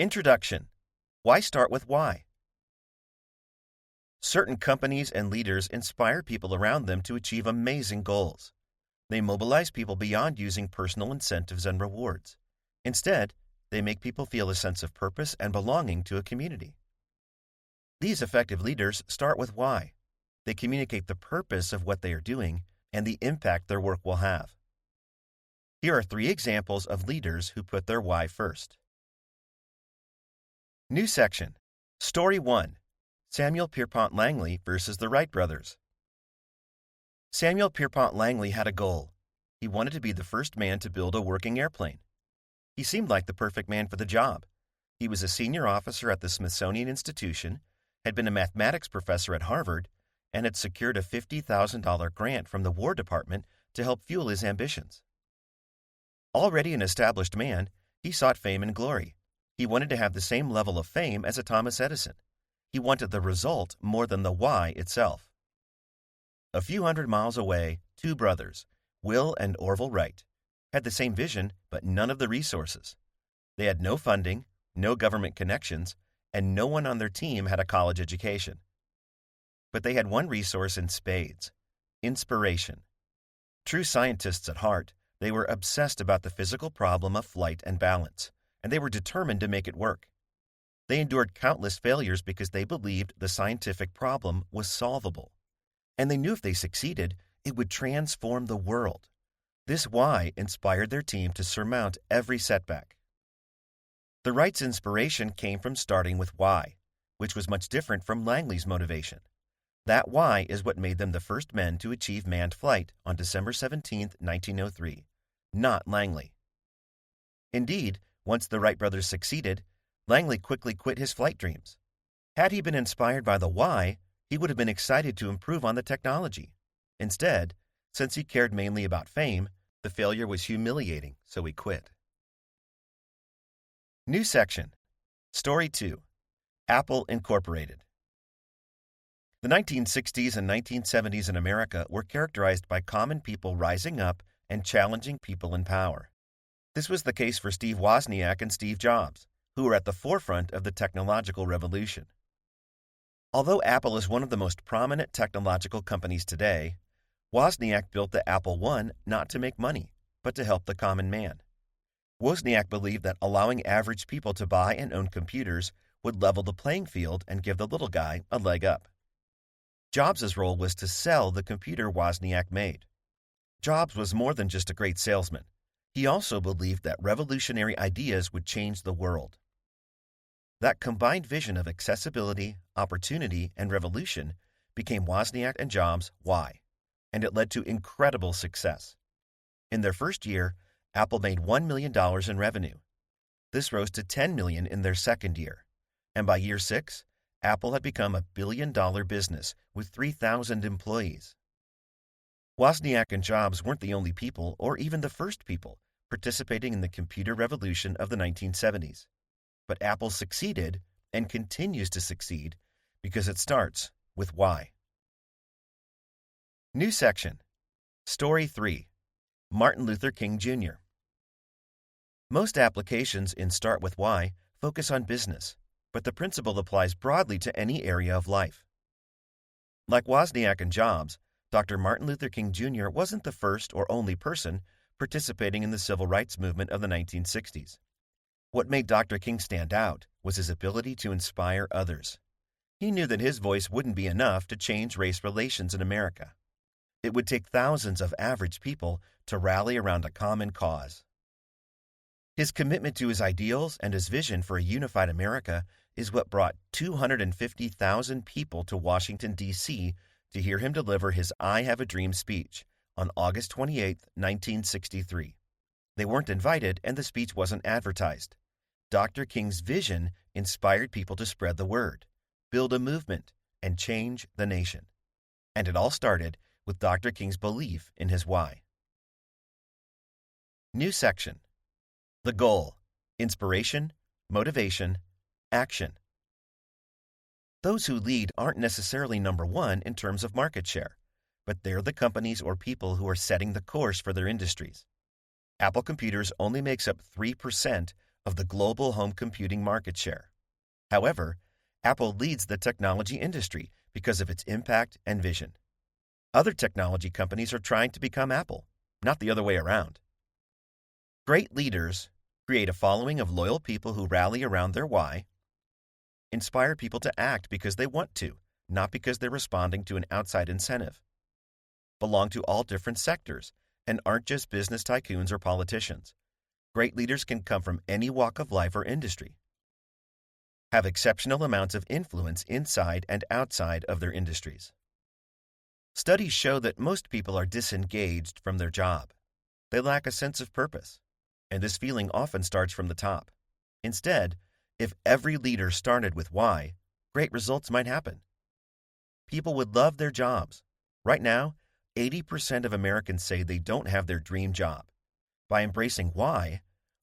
Introduction. Why start with why? Certain companies and leaders inspire people around them to achieve amazing goals. They mobilize people beyond using personal incentives and rewards. Instead, they make people feel a sense of purpose and belonging to a community. These effective leaders start with why. They communicate the purpose of what they are doing and the impact their work will have. Here are 3 examples of leaders who put their why first. New section. Story 1. Samuel Pierpont Langley versus the Wright Brothers. Samuel Pierpont Langley had a goal. He wanted to be the first man to build a working airplane. He seemed like the perfect man for the job. He was a senior officer at the Smithsonian Institution, had been a mathematics professor at Harvard, and had secured a $50,000 grant from the War Department to help fuel his ambitions. Already an established man, he sought fame and glory. He wanted to have the same level of fame as a Thomas Edison. He wanted the result more than the why itself. A few hundred miles away, 2 brothers, Will and Orville Wright, had the same vision but none of the resources. They had no funding, no government connections, and no one on their team had a college education. But they had one resource in spades: inspiration. True scientists at heart, they were obsessed about the physical problem of flight and balance, and they were determined to make it work. They endured countless failures because they believed the scientific problem was solvable. And they knew if they succeeded, it would transform the world. This why inspired their team to surmount every setback. The Wrights' inspiration came from starting with why, which was much different from Langley's motivation. That why is what made them the first men to achieve manned flight on December 17, 1903, not Langley. Indeed, once the Wright brothers succeeded, Langley quickly quit his flight dreams. Had he been inspired by the why, he would have been excited to improve on the technology. Instead, since he cared mainly about fame, the failure was humiliating, so he quit. New section. Story 2. Apple Incorporated. The 1960s and 1970s in America were characterized by common people rising up and challenging people in power. This was the case for Steve Wozniak and Steve Jobs, who were at the forefront of the technological revolution. Although Apple is one of the most prominent technological companies today, Wozniak built the Apple I not to make money, but to help the common man. Wozniak believed that allowing average people to buy and own computers would level the playing field and give the little guy a leg up. Jobs' role was to sell the computer Wozniak made. Jobs was more than just a great salesman. He also believed that revolutionary ideas would change the world. That combined vision of accessibility, opportunity, and revolution became Wozniak and Jobs' why, and it led to incredible success. In their first year, Apple made $1 million in revenue. This rose to $10 million in their second year, and by year 6, Apple had become a billion-dollar business with 3,000 employees. Wozniak and Jobs weren't the only people, or even the first people, participating in the computer revolution of the 1970s. But Apple succeeded and continues to succeed because it starts with why. New section. Story 3. Martin Luther King Jr. Most applications in Start With Why focus on business, but the principle applies broadly to any area of life. Like Wozniak and Jobs, Dr. Martin Luther King Jr. wasn't the first or only person participating in the civil rights movement of the 1960s. What made Dr. King stand out was his ability to inspire others. He knew that his voice wouldn't be enough to change race relations in America. It would take thousands of average people to rally around a common cause. His commitment to his ideals and his vision for a unified America is what brought 250,000 people to Washington, D.C. to hear him deliver his I Have a Dream speech on August 28, 1963. They weren't invited and the speech wasn't advertised. Dr. King's vision inspired people to spread the word, build a movement, and change the nation. And it all started with Dr. King's belief in his why. New section. The goal: inspiration, motivation, action. Those who lead aren't necessarily number one in terms of market share, but they're the companies or people who are setting the course for their industries. Apple Computers only makes up 3% of the global home computing market share. However, Apple leads the technology industry because of its impact and vision. Other technology companies are trying to become Apple, not the other way around. Great leaders create a following of loyal people who rally around their why, inspire people to act because they want to, not because they're responding to an outside incentive, belong to all different sectors, and aren't just business tycoons or politicians. Great leaders can come from any walk of life or industry, have exceptional amounts of influence inside and outside of their industries. Studies show that most people are disengaged from their job. They lack a sense of purpose, and this feeling often starts from the top. Instead, if every leader started with why, great results might happen. People would love their jobs. Right now, 80% of Americans say they don't have their dream job. By embracing why,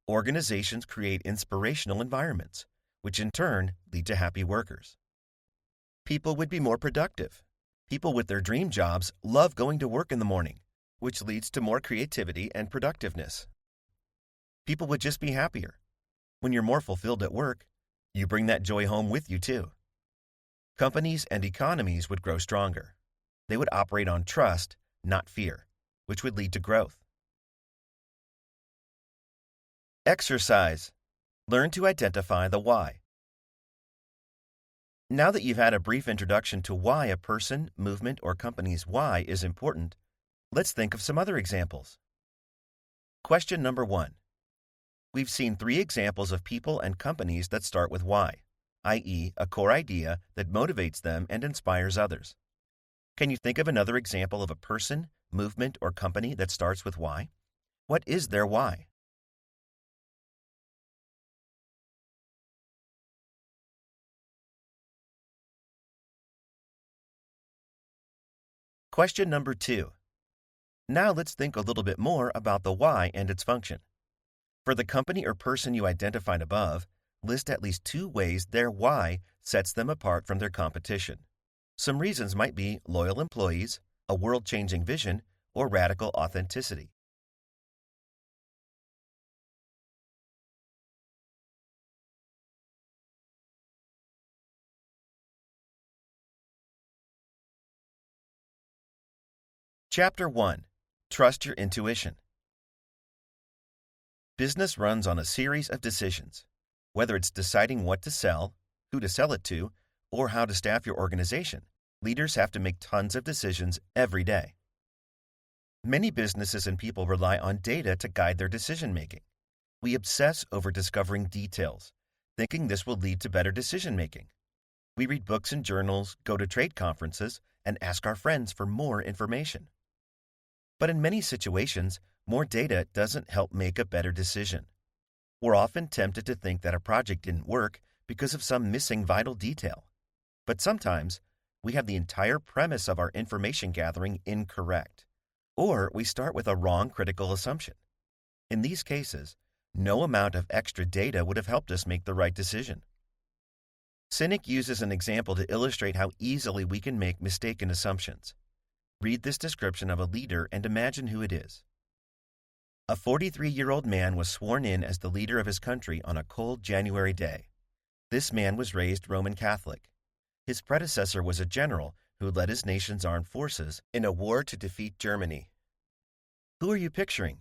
organizations create inspirational environments, which in turn lead to happy workers. People would be more productive. People with their dream jobs love going to work in the morning, which leads to more creativity and productiveness. People would just be happier. When you're more fulfilled at work, you bring that joy home with you too. Companies and economies would grow stronger. They would operate on trust, not fear, which would lead to growth. Exercise. Learn to identify the why. Now that you've had a brief introduction to why a person, movement, or company's why is important, let's think of some other examples. Question number 1. We've seen 3 examples of people and companies that start with why, i.e., a core idea that motivates them and inspires others. Can you think of another example of a person, movement, or company that starts with why? What is their why? Question number 2. Now let's think a little bit more about the why and its function. For the company or person you identified above, list at least 2 ways their why sets them apart from their competition. Some reasons might be loyal employees, a world-changing vision, or radical authenticity. Chapter 1. Trust your intuition. Business runs on a series of decisions. Whether it's deciding what to sell, who to sell it to, or how to staff your organization, leaders have to make tons of decisions every day. Many businesses and people rely on data to guide their decision-making. We obsess over discovering details, thinking this will lead to better decision-making. We read books and journals, go to trade conferences, and ask our friends for more information. But in many situations, more data doesn't help make a better decision. We're often tempted to think that a project didn't work because of some missing vital detail. But sometimes, we have the entire premise of our information gathering incorrect, or we start with a wrong critical assumption. In these cases, no amount of extra data would have helped us make the right decision. Sinek uses an example to illustrate how easily we can make mistaken assumptions. Read this description of a leader and imagine who it is. A 43-year-old man was sworn in as the leader of his country on a cold January day. This man was raised Roman Catholic. His predecessor was a general who led his nation's armed forces in a war to defeat Germany. Who are you picturing?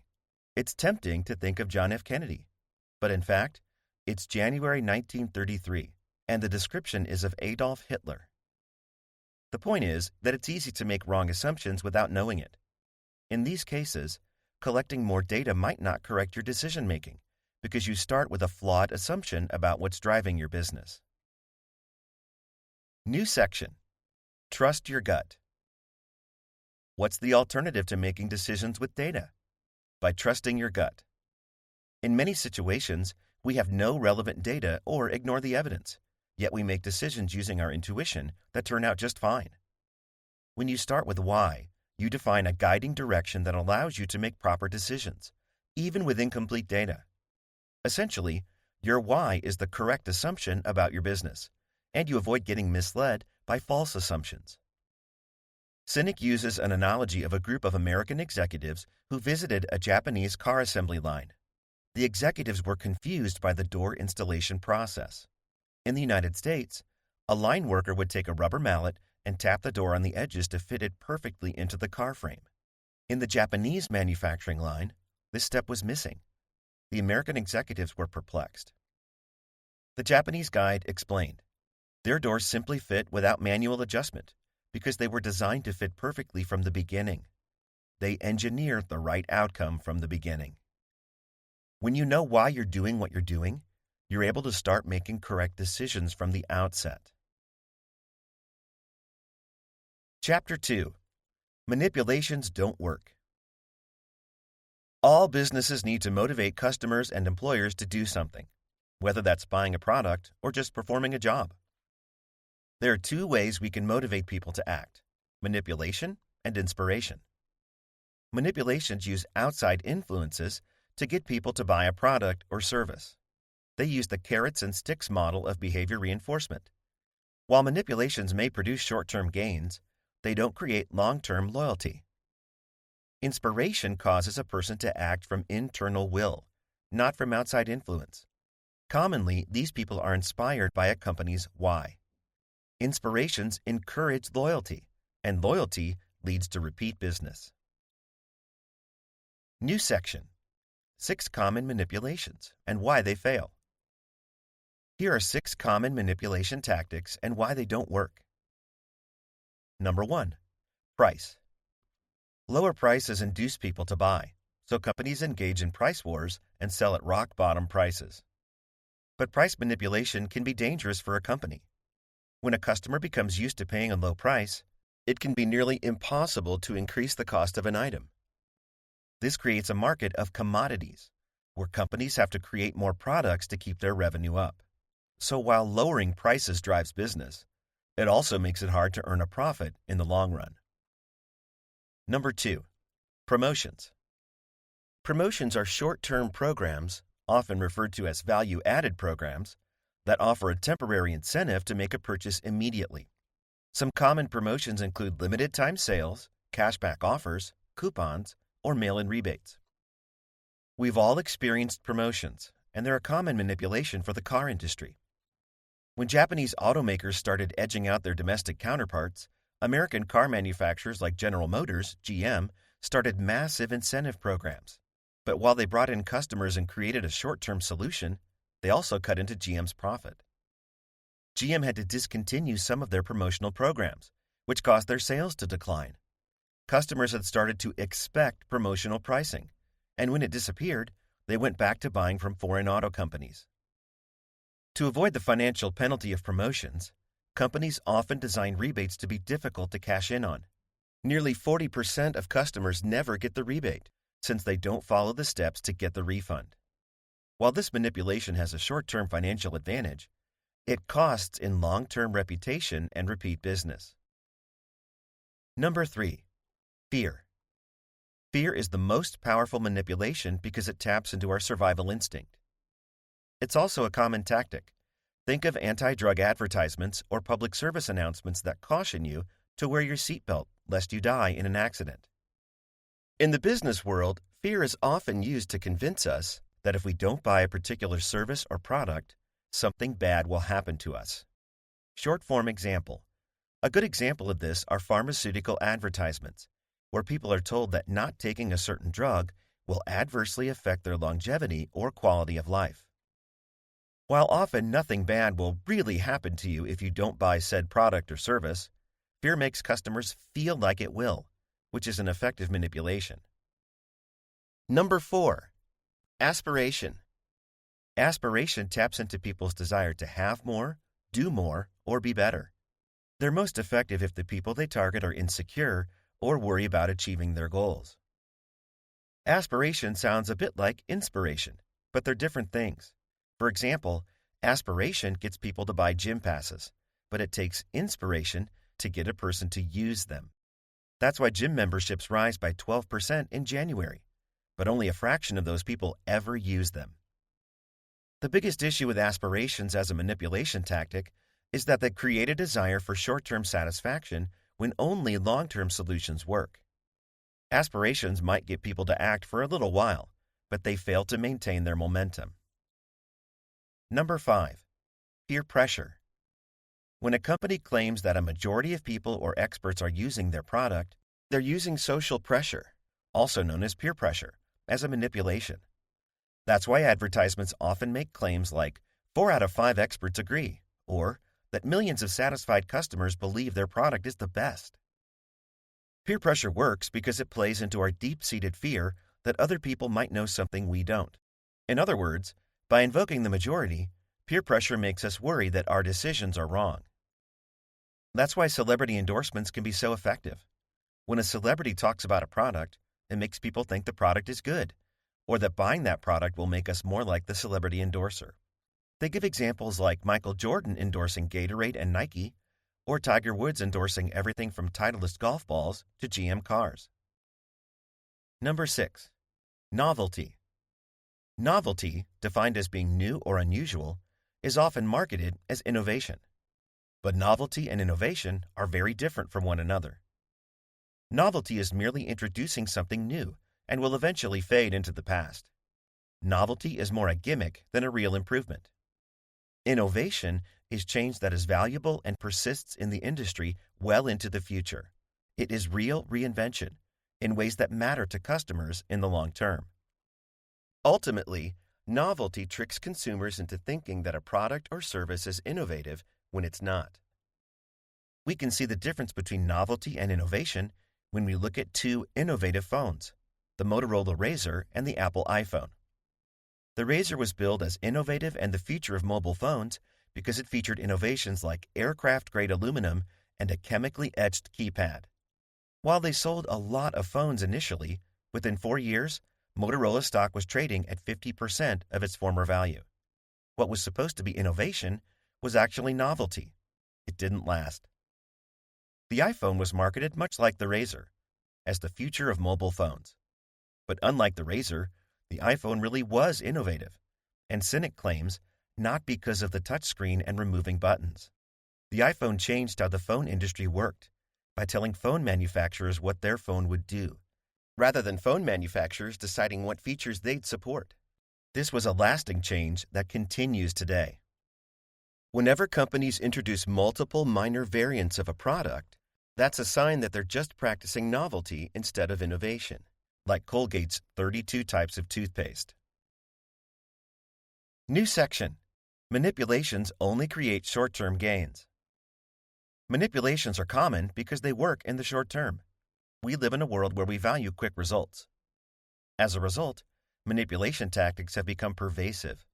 It's tempting to think of John F. Kennedy. But in fact, it's January 1933, and the description is of Adolf Hitler. The point is that it's easy to make wrong assumptions without knowing it. In these cases, collecting more data might not correct your decision-making because you start with a flawed assumption about what's driving your business. New section. Trust your gut. What's the alternative to making decisions with data? By trusting your gut. In many situations, we have no relevant data or ignore the evidence, yet we make decisions using our intuition that turn out just fine. When you start with why, you define a guiding direction that allows you to make proper decisions, even with incomplete data. Essentially, your why is the correct assumption about your business, and you avoid getting misled by false assumptions. Sinek uses an analogy of a group of American executives who visited a Japanese car assembly line. The executives were confused by the door installation process. In the United States, a line worker would take a rubber mallet and tap the door on the edges to fit it perfectly into the car frame. In the Japanese manufacturing line, this step was missing. The American executives were perplexed. The Japanese guide explained, their doors simply fit without manual adjustment because they were designed to fit perfectly from the beginning. They engineer the right outcome from the beginning. When you know why you're doing what you're doing, you're able to start making correct decisions from the outset. Chapter 2. Manipulations don't work. All businesses need to motivate customers and employers to do something, whether that's buying a product or just performing a job. There are two ways we can motivate people to act: manipulation and inspiration. Manipulations use outside influences to get people to buy a product or service. They use the carrots and sticks model of behavior reinforcement. While manipulations may produce short-term gains, they don't create long-term loyalty. Inspiration causes a person to act from internal will, not from outside influence. Commonly, these people are inspired by a company's why. Inspirations encourage loyalty, and loyalty leads to repeat business. New section: 6 common manipulations and why they fail. Here are 6 common manipulation tactics and why they don't work. Number 1. Price. Lower prices induce people to buy, so companies engage in price wars and sell at rock-bottom prices. But price manipulation can be dangerous for a company. When a customer becomes used to paying a low price, it can be nearly impossible to increase the cost of an item. This creates a market of commodities, where companies have to create more products to keep their revenue up. So while lowering prices drives business, it also makes it hard to earn a profit in the long run. Number 2. Promotions. Promotions are short-term programs, often referred to as value-added programs, that offer a temporary incentive to make a purchase immediately. Some common promotions include limited-time sales, cashback offers, coupons, or mail-in rebates. We've all experienced promotions, and they're a common manipulation for the car industry. When Japanese automakers started edging out their domestic counterparts, American car manufacturers like General Motors, GM, started massive incentive programs. But while they brought in customers and created a short-term solution, they also cut into GM's profit. GM had to discontinue some of their promotional programs, which caused their sales to decline. Customers had started to expect promotional pricing, and when it disappeared, they went back to buying from foreign auto companies. To avoid the financial penalty of promotions, companies often design rebates to be difficult to cash in on. Nearly 40% of customers never get the rebate, since they don't follow the steps to get the refund. While this manipulation has a short-term financial advantage, it costs in long-term reputation and repeat business. Number 3. Fear. Fear is the most powerful manipulation because it taps into our survival instinct. It's also a common tactic. Think of anti-drug advertisements or public service announcements that caution you to wear your seatbelt lest you die in an accident. In the business world, fear is often used to convince us that if we don't buy a particular service or product, something bad will happen to us. Short-form example. A good example of this are pharmaceutical advertisements, where people are told that not taking a certain drug will adversely affect their longevity or quality of life. While often nothing bad will really happen to you if you don't buy said product or service, fear makes customers feel like it will, which is an effective manipulation. Number 4. Aspiration. Aspiration taps into people's desire to have more, do more, or be better. They're most effective if the people they target are insecure or worry about achieving their goals. Aspiration sounds a bit like inspiration, but they're different things. For example, aspiration gets people to buy gym passes, but it takes inspiration to get a person to use them. That's why gym memberships rise by 12% in January, but only a fraction of those people ever use them. The biggest issue with aspirations as a manipulation tactic is that they create a desire for short-term satisfaction when only long-term solutions work. Aspirations might get people to act for a little while, but they fail to maintain their momentum. Number 5. Peer pressure. When a company claims that a majority of people or experts are using their product, they're using social pressure, also known as peer pressure, as a manipulation. That's why advertisements often make claims like 4 out of 5 experts agree, or that millions of satisfied customers believe their product is the best. Peer pressure works because it plays into our deep-seated fear that other people might know something we don't. In other words, by invoking the majority, peer pressure makes us worry that our decisions are wrong. That's why celebrity endorsements can be so effective. When a celebrity talks about a product, it makes people think the product is good, or that buying that product will make us more like the celebrity endorser. They give examples like Michael Jordan endorsing Gatorade and Nike, or Tiger Woods endorsing everything from Titleist golf balls to GM cars. Number 6. Novelty. Novelty, defined as being new or unusual, is often marketed as innovation. But novelty and innovation are very different from one another. Novelty is merely introducing something new and will eventually fade into the past. Novelty is more a gimmick than a real improvement. Innovation is change that is valuable and persists in the industry well into the future. It is real reinvention in ways that matter to customers in the long term. Ultimately, novelty tricks consumers into thinking that a product or service is innovative when it's not. We can see the difference between novelty and innovation when we look at 2 innovative phones, the Motorola Razr and the Apple iPhone. The Razr was billed as innovative and the future of mobile phones because it featured innovations like aircraft-grade aluminum and a chemically etched keypad. While they sold a lot of phones initially, within 4 years, Motorola stock was trading at 50% of its former value. What was supposed to be innovation was actually novelty. It didn't last. The iPhone was marketed much like the Razr, as the future of mobile phones. But unlike the Razr, the iPhone really was innovative, and Sinek claims not because of the touchscreen and removing buttons. The iPhone changed how the phone industry worked by telling phone manufacturers what their phone would do, rather than phone manufacturers deciding what features they'd support. This was a lasting change that continues today. Whenever companies introduce multiple minor variants of a product, that's a sign that they're just practicing novelty instead of innovation, like Colgate's 32 types of toothpaste. New section. Manipulations only create short-term gains. Manipulations are common because they work in the short term. We live in a world where we value quick results. As a result, manipulation tactics have become pervasive.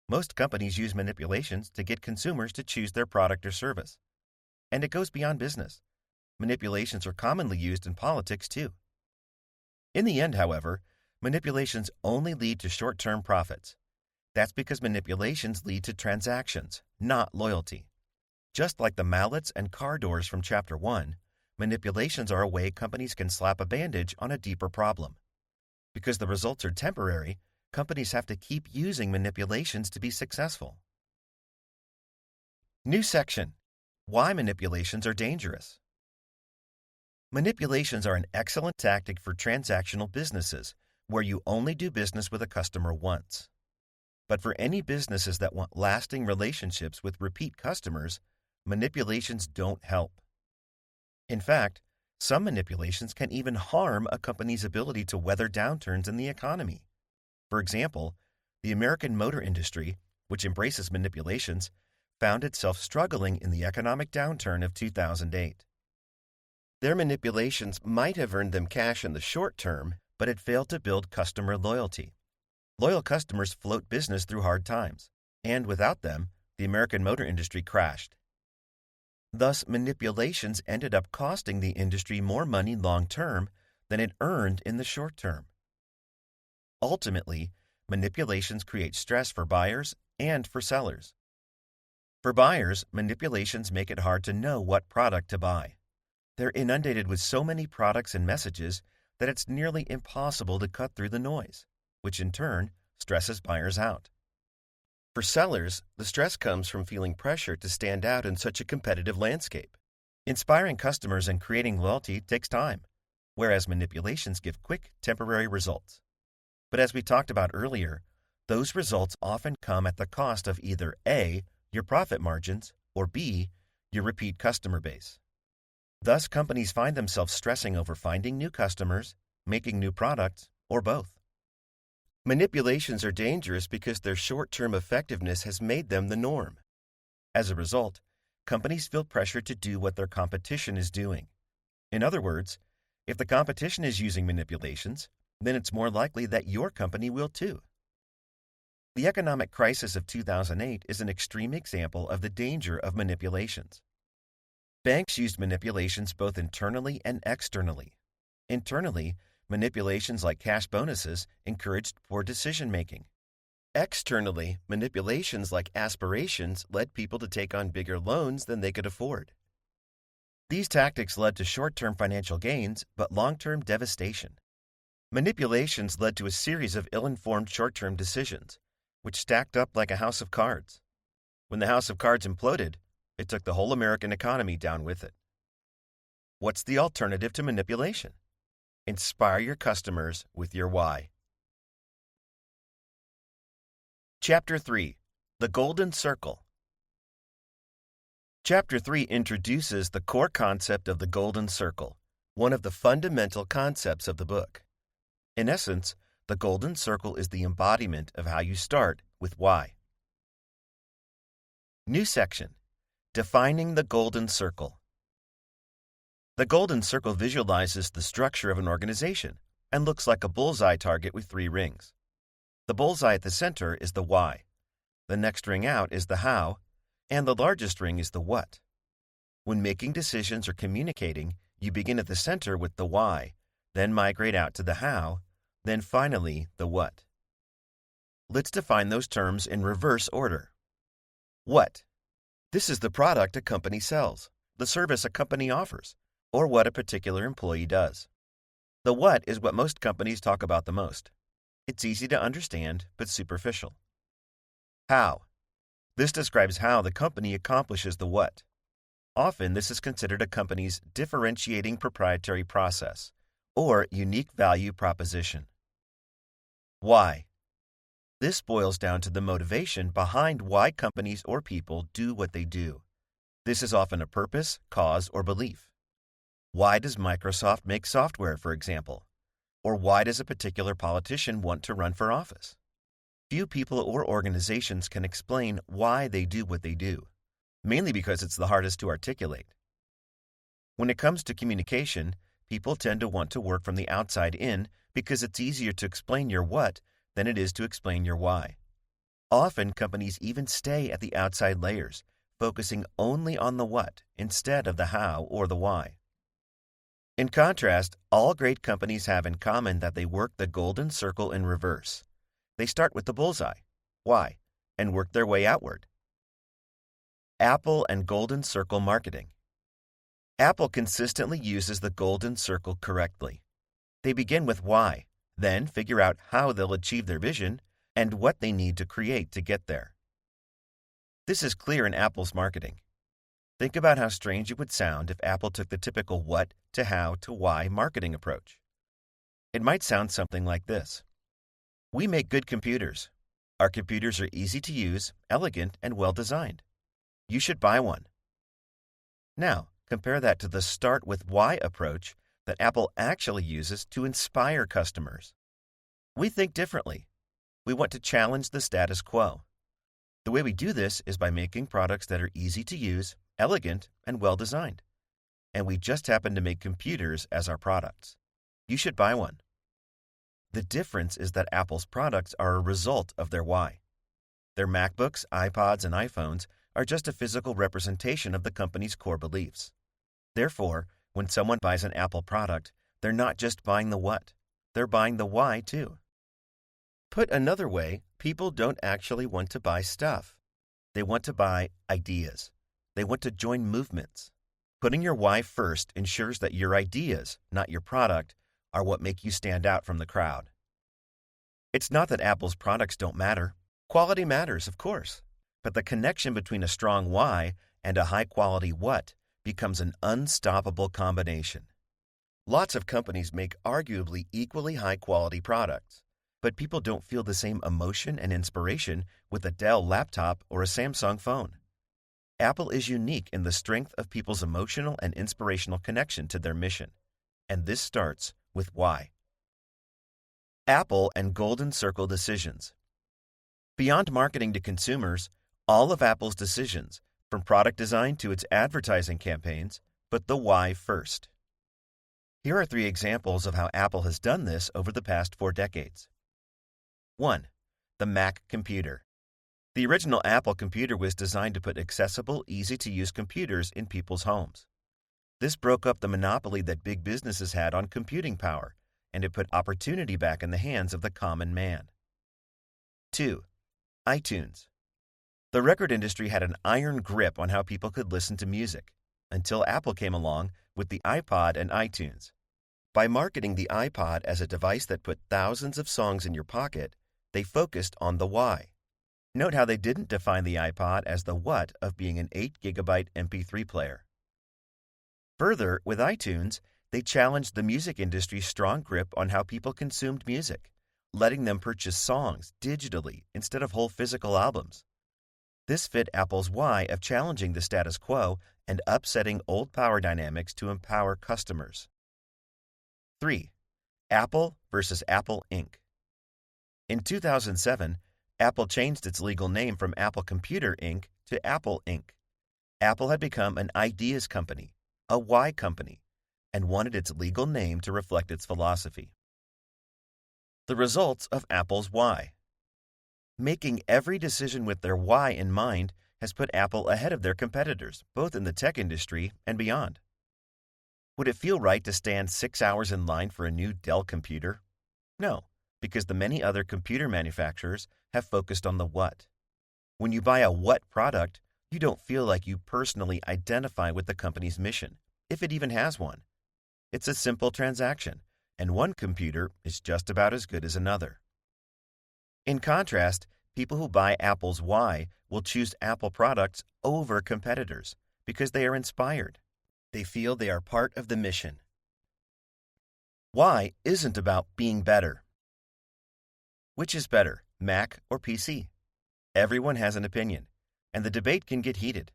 Most companies use manipulations to get consumers to choose their product or service. And it goes beyond business. Manipulations are commonly used in politics too. In the end, however, manipulations only lead to short-term profits. That's because manipulations lead to transactions, not loyalty. Just like the mallets and car doors from Chapter 1, manipulations are a way companies can slap a bandage on a deeper problem. Because the results are temporary, companies have to keep using manipulations to be successful. New section. Why manipulations are dangerous. Manipulations are an excellent tactic for transactional businesses where you only do business with a customer once. But for any businesses that want lasting relationships with repeat customers, manipulations don't help. In fact, some manipulations can even harm a company's ability to weather downturns in the economy. For example, the American motor industry, which embraces manipulations, found itself struggling in the economic downturn of 2008. Their manipulations might have earned them cash in the short term, but it failed to build customer loyalty. Loyal customers float business through hard times, and without them, the American motor industry crashed. Thus, manipulations ended up costing the industry more money long-term than it earned in the short term. Ultimately, manipulations create stress for buyers and for sellers. For buyers, manipulations make it hard to know what product to buy. They're inundated with so many products and messages that it's nearly impossible to cut through the noise, which in turn stresses buyers out. For sellers, the stress comes from feeling pressure to stand out in such a competitive landscape. Inspiring customers and creating loyalty takes time, whereas manipulations give quick, temporary results. But as we talked about earlier, those results often come at the cost of either A, your profit margins, or B, your repeat customer base. Thus, companies find themselves stressing over finding new customers, making new products, or both. Manipulations are dangerous because their short-term effectiveness has made them the norm. As a result, companies feel pressure to do what their competition is doing. In other words, if the competition is using manipulations, then it's more likely that your company will too. The economic crisis of 2008 is an extreme example of the danger of manipulations. Banks used manipulations both internally and externally. Internally, manipulations like cash bonuses encouraged poor decision-making. Externally, manipulations like aspirations led people to take on bigger loans than they could afford. These tactics led to short-term financial gains, but long-term devastation. Manipulations led to a series of ill-informed short-term decisions, which stacked up like a house of cards. When the house of cards imploded, it took the whole American economy down with it. What's the alternative to manipulation? Inspire your customers with your why. Chapter 3: The Golden Circle. Chapter 3 introduces the core concept of the Golden Circle, one of the fundamental concepts of the book. In essence, the Golden Circle is the embodiment of how you start with why. New section: Defining the Golden Circle. The Golden Circle visualizes the structure of an organization and looks like a bullseye target with 3 rings. The bullseye at the center is the why. The next ring out is the how, and the largest ring is the what. When making decisions or communicating, you begin at the center with the why, then migrate out to the how, then finally the what. Let's define those terms in reverse order. What? This is the product a company sells, the service a company offers, or what a particular employee does. The what is what most companies talk about the most. It's easy to understand, but superficial. How? This describes how the company accomplishes the what. Often, this is considered a company's differentiating proprietary process or unique value proposition. Why? This boils down to the motivation behind why companies or people do what they do. This is often a purpose, cause, or belief. Why does Microsoft make software, for example? Or why does a particular politician want to run for office? Few people or organizations can explain why they do what they do, mainly because it's the hardest to articulate. When it comes to communication, people tend to want to work from the outside in because it's easier to explain your what than it is to explain your why. Often, companies even stay at the outside layers, focusing only on the what instead of the how or the why. In contrast, all great companies have in common that they work the Golden Circle in reverse. They start with the bullseye, why, and work their way outward. Apple and Golden Circle marketing. Apple consistently uses the Golden Circle correctly. They begin with why, then figure out how they'll achieve their vision and what they need to create to get there. This is clear in Apple's marketing. Think about how strange it would sound if Apple took the typical what to how to why marketing approach. It might sound something like this. We make good computers. Our computers are easy to use, elegant, and well designed. You should buy one. Now, compare that to the start with why approach that Apple actually uses to inspire customers. We think differently. We want to challenge the status quo. The way we do this is by making products that are easy to use, elegant, and well designed. And we just happen to make computers as our products. You should buy one. The difference is that Apple's products are a result of their why. Their MacBooks, iPods, and iPhones are just a physical representation of the company's core beliefs. Therefore, when someone buys an Apple product, they're not just buying the what, they're buying the why too. Put another way, people don't actually want to buy stuff. They want to buy ideas. They want to join movements. Putting your why first ensures that your ideas, not your product, are what make you stand out from the crowd. It's not that Apple's products don't matter. Quality matters, of course. But the connection between a strong why and a high-quality what becomes an unstoppable combination. Lots of companies make arguably equally high-quality products, but people don't feel the same emotion and inspiration with a Dell laptop or a Samsung phone. Apple is unique in the strength of people's emotional and inspirational connection to their mission, and this starts with why. Apple and Golden Circle decisions. Beyond marketing to consumers, all of Apple's decisions, from product design to its advertising campaigns, put the why first. Here are 3 examples of how Apple has done this over the past 4 decades. 1. The Mac computer. The original Apple computer was designed to put accessible, easy-to-use computers in people's homes. This broke up the monopoly that big businesses had on computing power, and it put opportunity back in the hands of the common man. 2. iTunes. The record industry had an iron grip on how people could listen to music, until Apple came along with the iPod and iTunes. By marketing the iPod as a device that put thousands of songs in your pocket, they focused on the why. Note how they didn't define the iPod as the what of being an 8-gigabyte MP3 player. Further, with iTunes, they challenged the music industry's strong grip on how people consumed music, letting them purchase songs digitally instead of whole physical albums. This fit Apple's why of challenging the status quo and upsetting old power dynamics to empower customers. 3. Apple versus Apple Inc. In 2007, Apple changed its legal name from Apple Computer Inc. to Apple Inc. Apple had become an ideas company, a why company, and wanted its legal name to reflect its philosophy. The results of Apple's why. Making every decision with their why in mind has put Apple ahead of their competitors, both in the tech industry and beyond. Would it feel right to stand 6 hours in line for a new Dell computer? No, because the many other computer manufacturers have focused on the what. When you buy a what product, you don't feel like you personally identify with the company's mission, if it even has one. It's a simple transaction, and one computer is just about as good as another. In contrast, people who buy Apple's why will choose Apple products over competitors because they are inspired. They feel they are part of the mission. Why isn't about being better. Which is better, Mac or PC? Everyone has an opinion, and the debate can get heated.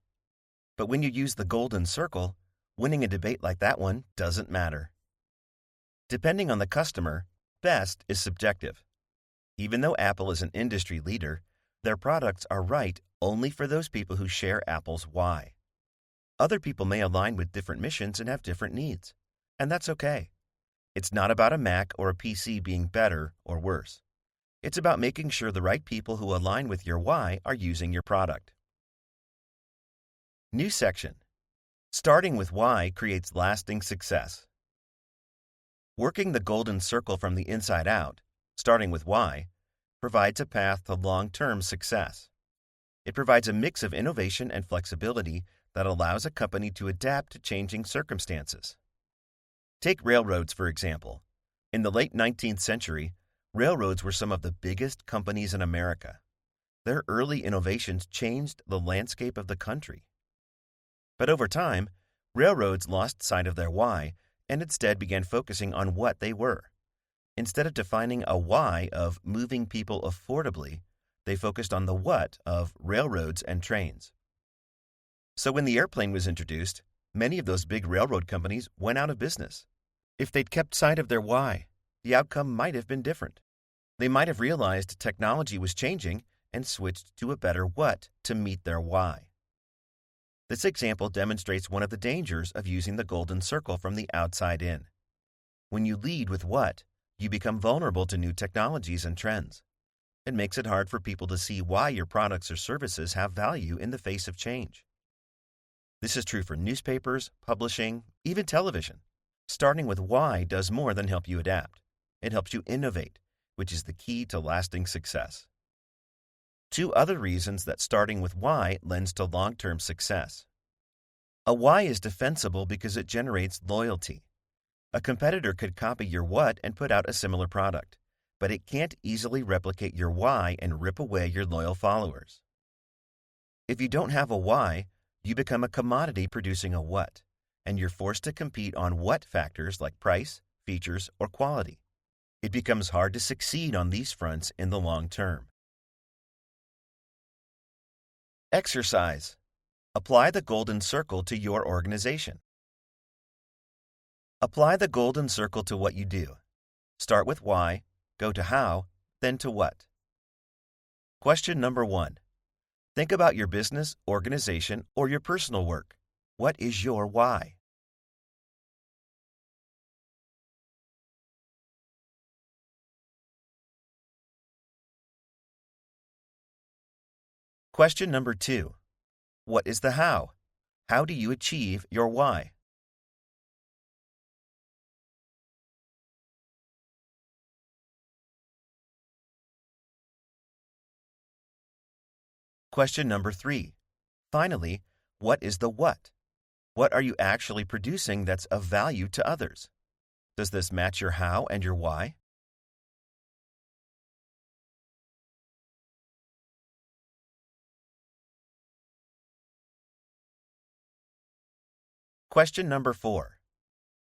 But when you use the golden circle, winning a debate like that one doesn't matter. Depending on the customer, best is subjective. Even though Apple is an industry leader, their products are right only for those people who share Apple's why. Other people may align with different missions and have different needs, and that's okay. It's not about a Mac or a PC being better or worse. It's about making sure the right people who align with your why are using your product. New section. Starting with why creates lasting success. Working the golden circle from the inside out, starting with why, provides a path to long-term success. It provides a mix of innovation and flexibility that allows a company to adapt to changing circumstances. Take railroads, for example. In the late 19th century, railroads were some of the biggest companies in America. Their early innovations changed the landscape of the country. But over time, railroads lost sight of their why and instead began focusing on what they were. Instead of defining a why of moving people affordably, they focused on the what of railroads and trains. So when the airplane was introduced, many of those big railroad companies went out of business. If they'd kept sight of their why, the outcome might have been different. They might have realized technology was changing and switched to a better what to meet their why. This example demonstrates one of the dangers of using the golden circle from the outside in. When you lead with what, you become vulnerable to new technologies and trends. It makes it hard for people to see why your products or services have value in the face of change. This is true for newspapers, publishing, even television. Starting with why does more than help you adapt. It helps you innovate, which is the key to lasting success. 2 other reasons that starting with why lends to long-term success. A why is defensible because it generates loyalty. A competitor could copy your what and put out a similar product, but it can't easily replicate your why and rip away your loyal followers. If you don't have a why, you become a commodity producing a what, and you're forced to compete on what factors like price, features, or quality. It becomes hard to succeed on these fronts in the long term. Exercise. Apply the golden circle to your organization. Apply the golden circle to what you do. Start with why, go to how, then to what. Question number 1. Think about your business, organization, or your personal work. What is your why? Question number 2. What is the how? How do you achieve your why? Question number 3. Finally, what is the what? What are you actually producing that's of value to others? Does this match your how and your why? Question number 4.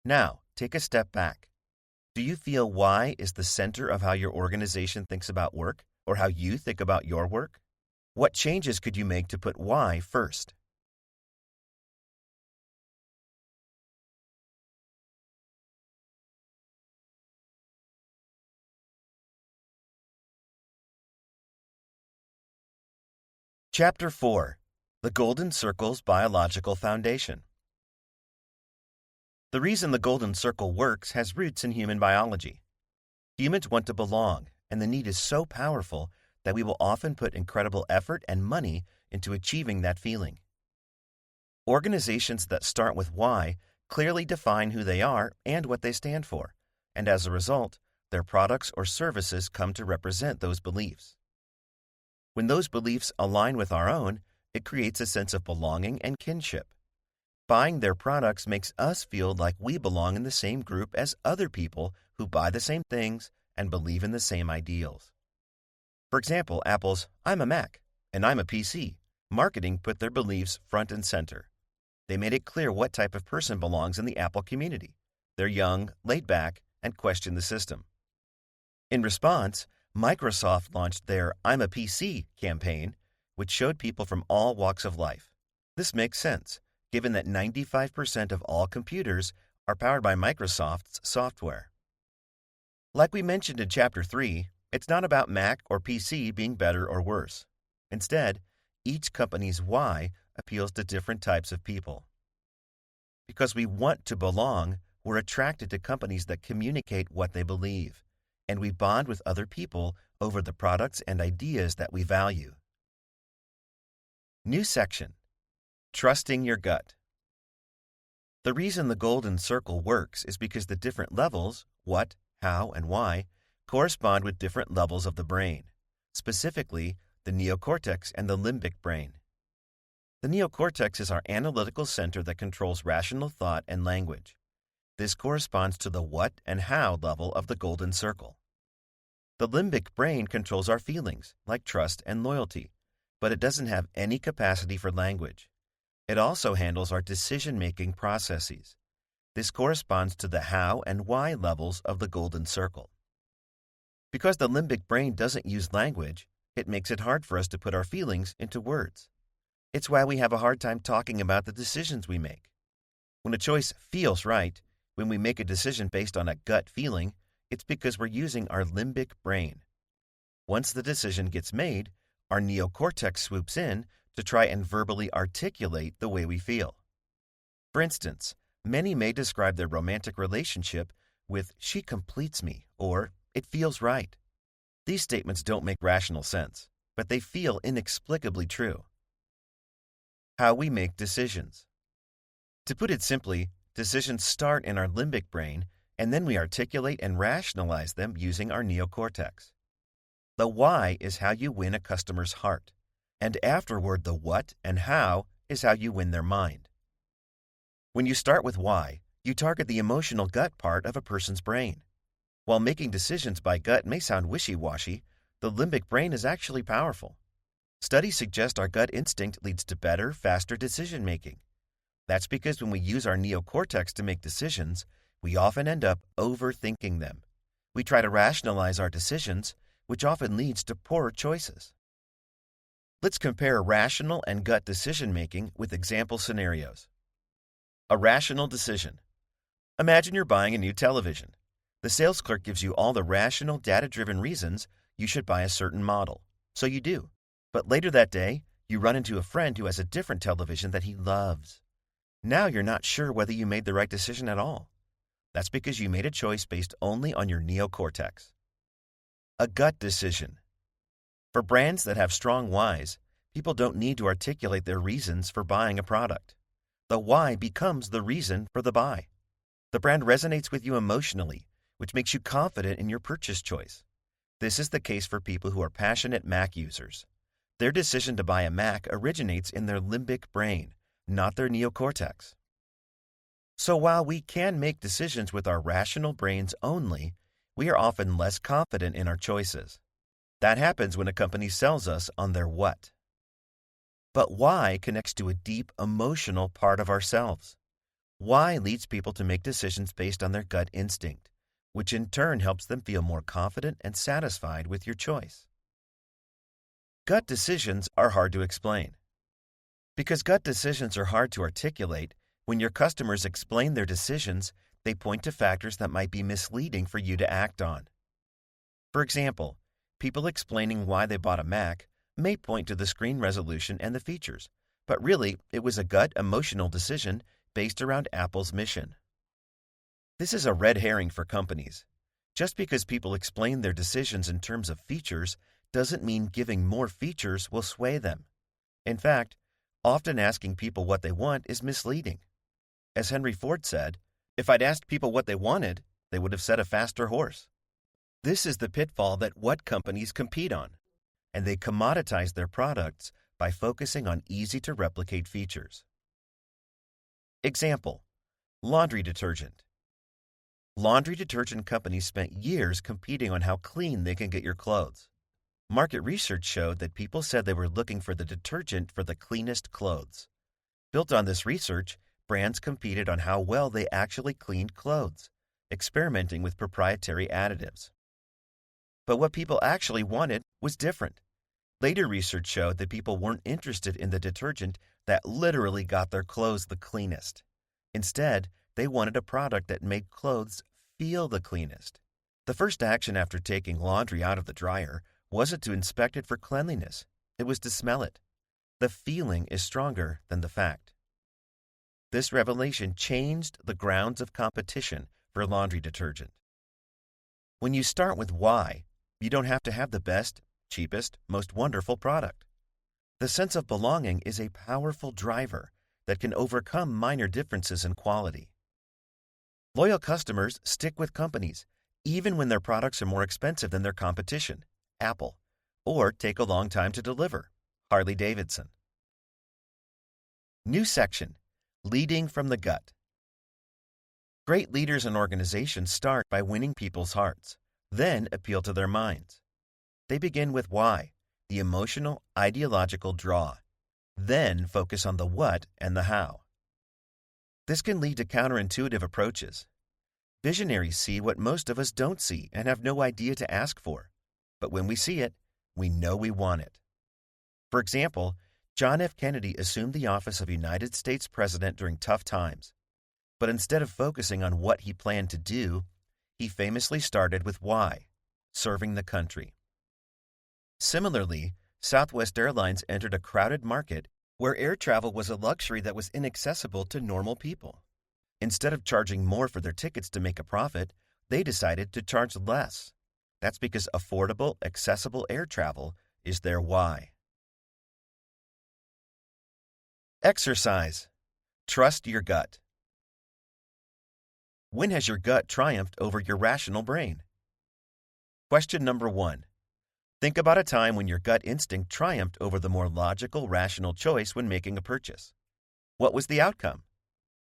Now, take a step back. Do you feel why is the center of how your organization thinks about work or how you think about your work? What changes could you make to put why first? Chapter 4. The Golden Circle's Biological Foundation. The reason the Golden Circle works has roots in human biology. Humans want to belong, and the need is so powerful that we will often put incredible effort and money into achieving that feeling. Organizations that start with why clearly define who they are and what they stand for, and as a result, their products or services come to represent those beliefs. When those beliefs align with our own, it creates a sense of belonging and kinship. Buying their products makes us feel like we belong in the same group as other people who buy the same things and believe in the same ideals. For example, Apple's "I'm a Mac" and "I'm a PC" marketing put their beliefs front and center. They made it clear what type of person belongs in the Apple community. They're young, laid back, and question the system. In response, Microsoft launched their "I'm a PC" campaign, which showed people from all walks of life. This makes sense, given that 95% of all computers are powered by Microsoft's software. Like we mentioned in Chapter 3, it's not about Mac or PC being better or worse. Instead, each company's why appeals to different types of people. Because we want to belong, we're attracted to companies that communicate what they believe, and we bond with other people over the products and ideas that we value. New section. Trusting your gut. The reason the Golden Circle works is because the different levels, what, how, and why, correspond with different levels of the brain, specifically the neocortex and the limbic brain. The neocortex is our analytical center that controls rational thought and language. This corresponds to the what and how level of the Golden Circle. The limbic brain controls our feelings, like trust and loyalty, but it doesn't have any capacity for language. It also handles our decision-making processes. This corresponds to the how and why levels of the Golden Circle. Because the limbic brain doesn't use language, it makes it hard for us to put our feelings into words. It's why we have a hard time talking about the decisions we make. When a choice feels right, when we make a decision based on a gut feeling, it's because we're using our limbic brain. Once the decision gets made, our neocortex swoops in to try and verbally articulate the way we feel. For instance, many may describe their romantic relationship with "she completes me" or "it feels right." These statements don't make rational sense, but they feel inexplicably true. How we make decisions. To put it simply, decisions start in our limbic brain, and then we articulate and rationalize them using our neocortex. The why is how you win a customer's heart, and afterward the what and how is how you win their mind. When you start with why, you target the emotional gut part of a person's brain. While making decisions by gut may sound wishy-washy, the limbic brain is actually powerful. Studies suggest our gut instinct leads to better, faster decision-making. That's because when we use our neocortex to make decisions, we often end up overthinking them. We try to rationalize our decisions, which often leads to poorer choices. Let's compare rational and gut decision-making with example scenarios. A rational decision. Imagine you're buying a new television. The sales clerk gives you all the rational, data-driven reasons you should buy a certain model. So you do. But later that day, you run into a friend who has a different television that he loves. Now you're not sure whether you made the right decision at all. That's because you made a choice based only on your neocortex. A gut decision. For brands that have strong whys, people don't need to articulate their reasons for buying a product. The why becomes the reason for the buy. The brand resonates with you emotionally, which makes you confident in your purchase choice. This is the case for people who are passionate Mac users. Their decision to buy a Mac originates in their limbic brain, not their neocortex. So while we can make decisions with our rational brains only, we are often less confident in our choices. That happens when a company sells us on their what. But why connects to a deep emotional part of ourselves. Why leads people to make decisions based on their gut instinct, which in turn helps them feel more confident and satisfied with your choice. Gut decisions are hard to explain. Because gut decisions are hard to articulate, when your customers explain their decisions, they point to factors that might be misleading for you to act on. For example, people explaining why they bought a Mac may point to the screen resolution and the features, but really it was a gut emotional decision based around Apple's mission. This is a red herring for companies. Just because people explain their decisions in terms of features doesn't mean giving more features will sway them. In fact, often asking people what they want is misleading. As Henry Ford said, "If I'd asked people what they wanted, they would have said a faster horse." This is the pitfall that what companies compete on, and they commoditize their products by focusing on easy-to-replicate features. Example: laundry detergent. Laundry detergent companies spent years competing on how clean they can get your clothes. Market research showed that people said they were looking for the detergent for the cleanest clothes. Built on this research, brands competed on how well they actually cleaned clothes, experimenting with proprietary additives. But what people actually wanted was different. Later research showed that people weren't interested in the detergent that literally got their clothes the cleanest. Instead, they wanted a product that made clothes feel the cleanest. The first action after taking laundry out of the dryer wasn't to inspect it for cleanliness. It was to smell it. The feeling is stronger than the fact. This revelation changed the grounds of competition for laundry detergent. When you start with why, you don't have to have the best, cheapest, most wonderful product. The sense of belonging is a powerful driver that can overcome minor differences in quality. Loyal customers stick with companies even when their products are more expensive than their competition, Apple, or take a long time to deliver, Harley-Davidson. New section: leading from the gut. Great leaders and organizations start by winning people's hearts, then appeal to their minds. They begin with why, the emotional, ideological draw, then focus on the what and the how. This can lead to counterintuitive approaches. Visionaries see what most of us don't see and have no idea to ask for. But when we see it, we know we want it. For example, John F. Kennedy assumed the office of United States President during tough times. But instead of focusing on what he planned to do, he famously started with why, serving the country. Similarly, Southwest Airlines entered a crowded market where air travel was a luxury that was inaccessible to normal people. Instead of charging more for their tickets to make a profit, they decided to charge less. That's because affordable, accessible air travel is their why. Exercise. Trust your gut. When has your gut triumphed over your rational brain? Question number 1. Think about a time when your gut instinct triumphed over the more logical, rational choice when making a purchase. What was the outcome?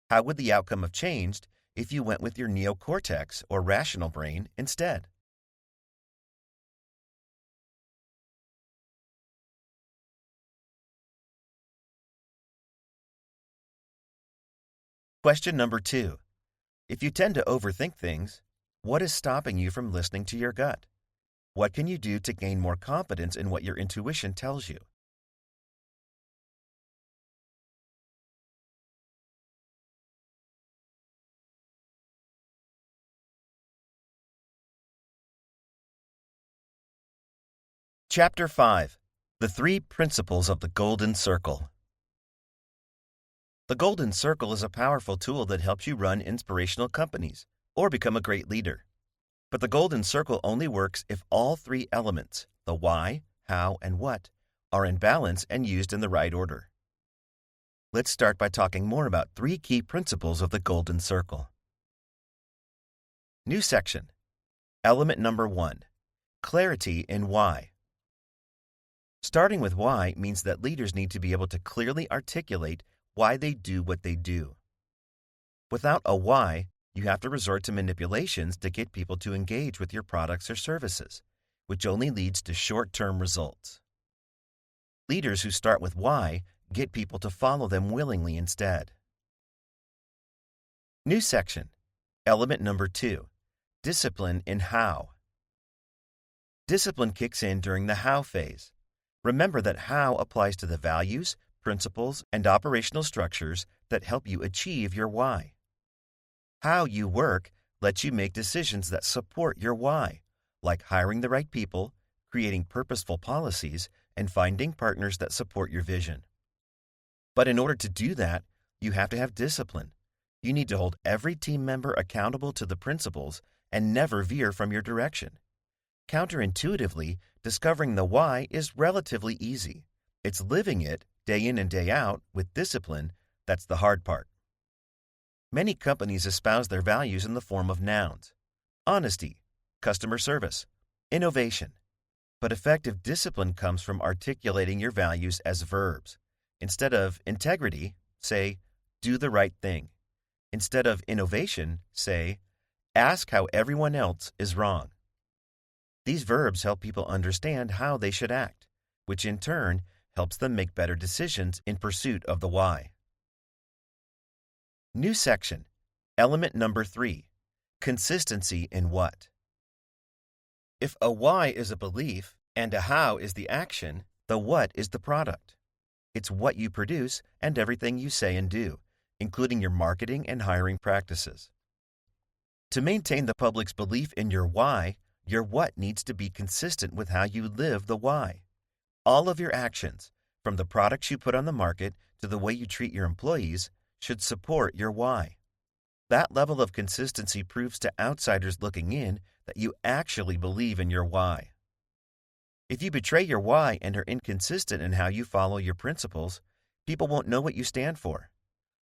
How would the outcome have changed if you went with your neocortex or rational brain instead? Question number 2. If you tend to overthink things, What is stopping you from listening to your gut? What can you do to gain more confidence in what your intuition tells you? Chapter 5: The Three Principles of the Golden Circle. The Golden Circle is a powerful tool that helps you run inspirational companies or become a great leader. But the Golden Circle only works if all three elements, the why, how, and what, are in balance and used in the right order. Let's start by talking more about three key principles of the Golden Circle. New section. Element number 1: clarity in why. Starting with why means that leaders need to be able to clearly articulate why they do what they do. Without a why, you have to resort to manipulations to get people to engage with your products or services, which only leads to short-term results. Leaders who start with why get people to follow them willingly instead. New section. Element number 2: discipline in how. Discipline kicks in during the how phase. Remember that how applies to the values, principles, and operational structures that help you achieve your why. How you work lets you make decisions that support your why, like hiring the right people, creating purposeful policies, and finding partners that support your vision. But in order to do that, you have to have discipline. You need to hold every team member accountable to the principles and never veer from your direction. Counterintuitively, discovering the why is relatively easy. It's living it day in and day out with discipline that's the hard part. Many companies espouse their values in the form of nouns: honesty, customer service, innovation. But effective discipline comes from articulating your values as verbs. Instead of integrity, say, do the right thing. Instead of innovation, say, ask how everyone else is wrong. These verbs help people understand how they should act, which in turn helps them make better decisions in pursuit of the why. New section. Element number 3: consistency in what. If a why is a belief and a how is the action, the what is the product. It's what you produce and everything you say and do, including your marketing and hiring practices. To maintain the public's belief in your why, your what needs to be consistent with how you live the why. All of your actions, from the products you put on the market to the way you treat your employees, should support your why. That level of consistency proves to outsiders looking in that you actually believe in your why. If you betray your why and are inconsistent in how you follow your principles, people won't know what you stand for.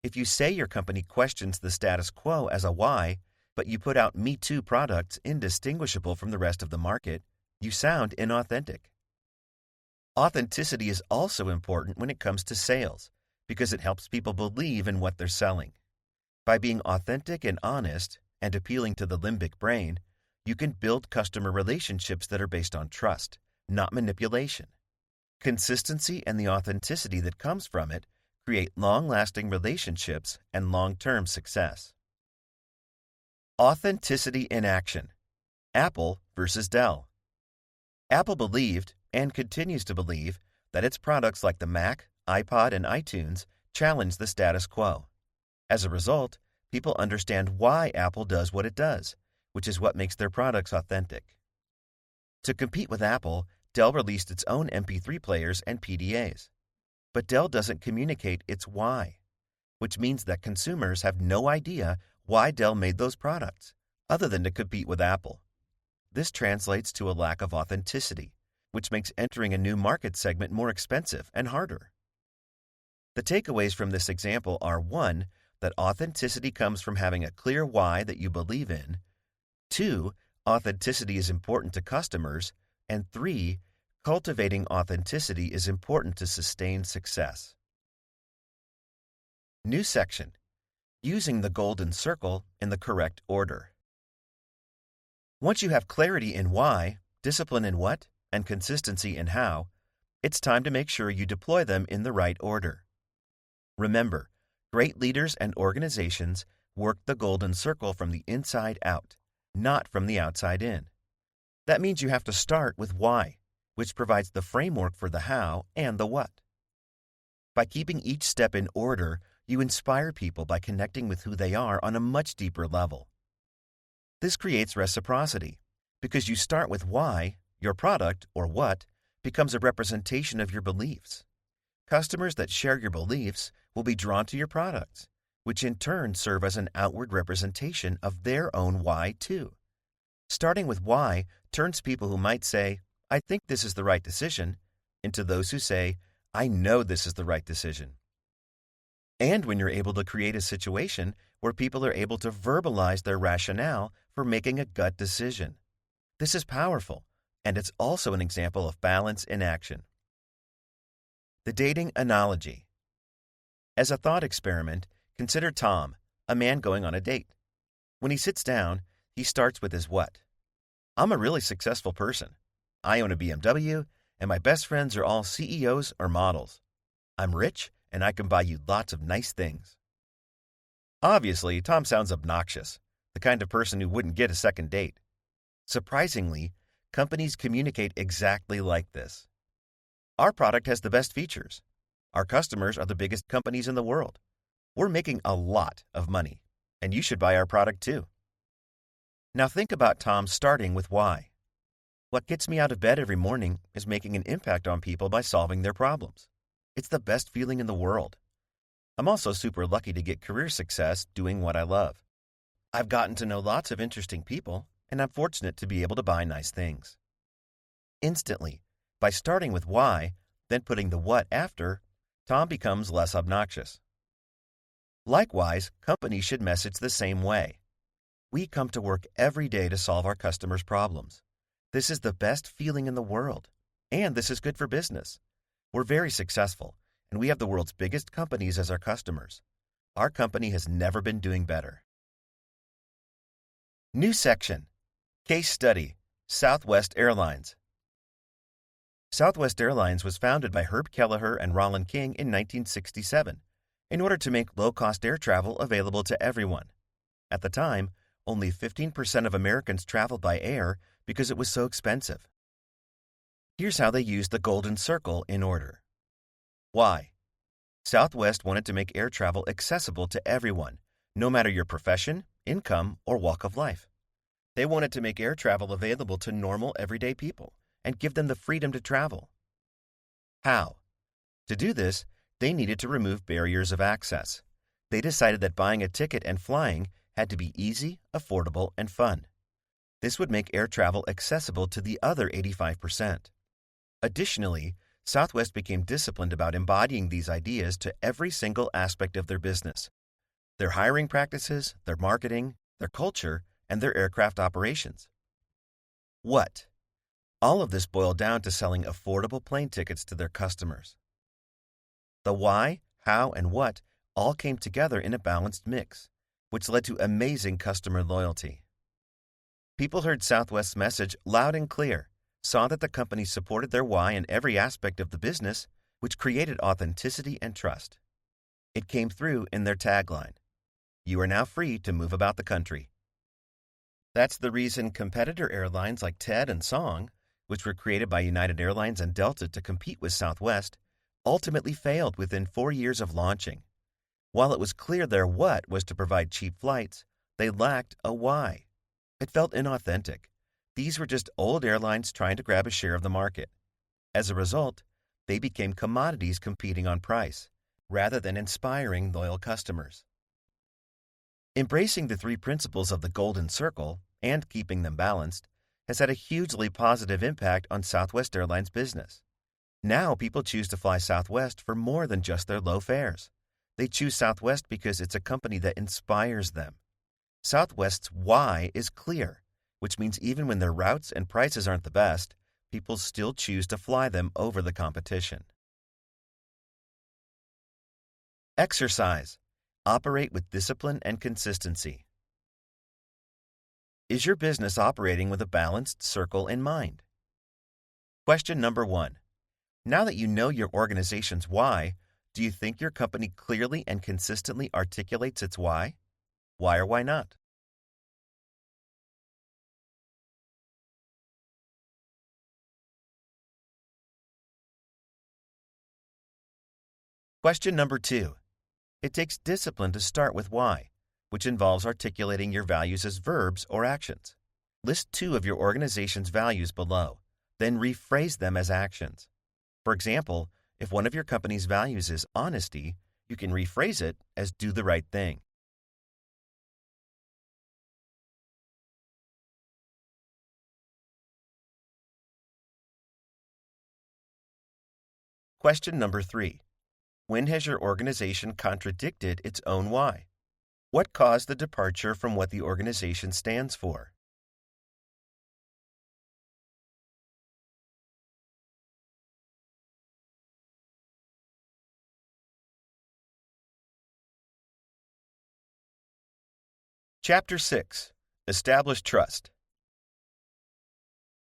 If you say your company questions the status quo as a why, but you put out Me Too products indistinguishable from the rest of the market, you sound inauthentic. Authenticity is also important when it comes to sales, because it helps people believe in what they're selling. By being authentic and honest and appealing to the limbic brain, you can build customer relationships that are based on trust, not manipulation. Consistency and the authenticity that comes from it create long-lasting relationships and long-term success. Authenticity in action. Apple versus Dell. Apple believed, and continues to believe, that its products like the Mac, iPod, and iTunes challenge the status quo. As a result, people understand why Apple does what it does, which is what makes their products authentic. To compete with Apple, Dell released its own MP3 players and PDAs. But Dell doesn't communicate its why, which means that consumers have no idea why Dell made those products, other than to compete with Apple. This translates to a lack of authenticity, which makes entering a new market segment more expensive and harder. The takeaways from this example are 1. That authenticity comes from having a clear why that you believe in. 2. Authenticity is important to customers. And 3. Cultivating authenticity is important to sustained success. New section. Using the Golden Circle in the correct order. Once you have clarity in why, discipline in what, and consistency in how, it's time to make sure you deploy them in the right order. Remember, great leaders and organizations work the Golden Circle from the inside out, not from the outside in. That means you have to start with why, which provides the framework for the how and the what. By keeping each step in order, you inspire people by connecting with who they are on a much deeper level. This creates reciprocity, because you start with why, your product, or what, becomes a representation of your beliefs. Customers that share your beliefs will be drawn to your products, which in turn serve as an outward representation of their own why too. Starting with why turns people who might say, "I think this is the right decision," into those who say, "I know this is the right decision." And when you're able to create a situation where people are able to verbalize their rationale for making a gut decision. This is powerful, and it's also an example of balance in action. The dating analogy. As a thought experiment, consider Tom, a man going on a date. When he sits down, he starts with his what. "I'm a really successful person. I own a BMW, and my best friends are all CEOs or models. I'm rich, and I can buy you lots of nice things." Obviously, Tom sounds obnoxious, the kind of person who wouldn't get a second date. Surprisingly, companies communicate exactly like this. Our product has the best features. Our customers are the biggest companies in the world. We're making a lot of money, and you should buy our product too. Now think about Tom starting with why. What gets me out of bed every morning is making an impact on people by solving their problems. It's the best feeling in the world. I'm also super lucky to get career success doing what I love. I've gotten to know lots of interesting people, and I'm fortunate to be able to buy nice things. Instantly, by starting with why, then putting the what after, Tom becomes less obnoxious. Likewise, companies should message the same way. We come to work every day to solve our customers' problems. This is the best feeling in the world, and this is good for business. We're very successful, and we have the world's biggest companies as our customers. Our company has never been doing better. New section. Case study. Southwest Airlines. Southwest Airlines was founded by Herb Kelleher and Roland King in 1967 in order to make low-cost air travel available to everyone. At the time, only 15% of Americans traveled by air because it was so expensive. Here's how they used the golden circle in order. Why? Southwest wanted to make air travel accessible to everyone, no matter your profession, income, or walk of life. They wanted to make air travel available to normal, everyday people and give them the freedom to travel. How? To do this, they needed to remove barriers of access. They decided that buying a ticket and flying had to be easy, affordable, and fun. This would make air travel accessible to the other 85%. Additionally, Southwest became disciplined about embodying these ideas to every single aspect of their business: their hiring practices, their marketing, their culture, and their aircraft operations. What? All of this boiled down to selling affordable plane tickets to their customers. The why, how, and what all came together in a balanced mix, which led to amazing customer loyalty. People heard Southwest's message loud and clear, saw that the company supported their why in every aspect of the business, which created authenticity and trust. It came through in their tagline: "You are now free to move about the country." That's the reason competitor airlines like TED and Song, which were created by United Airlines and Delta to compete with Southwest, ultimately failed within 4 years of launching. While it was clear their what was to provide cheap flights, they lacked a why. It felt inauthentic. These were just old airlines trying to grab a share of the market. As a result, they became commodities competing on price, rather than inspiring loyal customers. Embracing the 3 principles of the Golden Circle and keeping them balanced has had a hugely positive impact on Southwest Airlines business. Now people choose to fly Southwest for more than just their low fares. They choose Southwest because it's a company that inspires them. Southwest's why is clear, which means even when their routes and prices aren't the best, people still choose to fly them over the competition. Exercise. Operate with discipline and consistency. Is your business operating with a balanced circle in mind? Question number 1. Now that you know your organization's why, do you think your company clearly and consistently articulates its why? Why or why not? Question number 2. It takes discipline to start with why, which involves articulating your values as verbs or actions. List 2 of your organization's values below, then rephrase them as actions. For example, if one of your company's values is honesty, you can rephrase it as do the right thing. Question number 3. When has your organization contradicted its own why? What caused the departure from what the organization stands for? Chapter 6. Establish trust.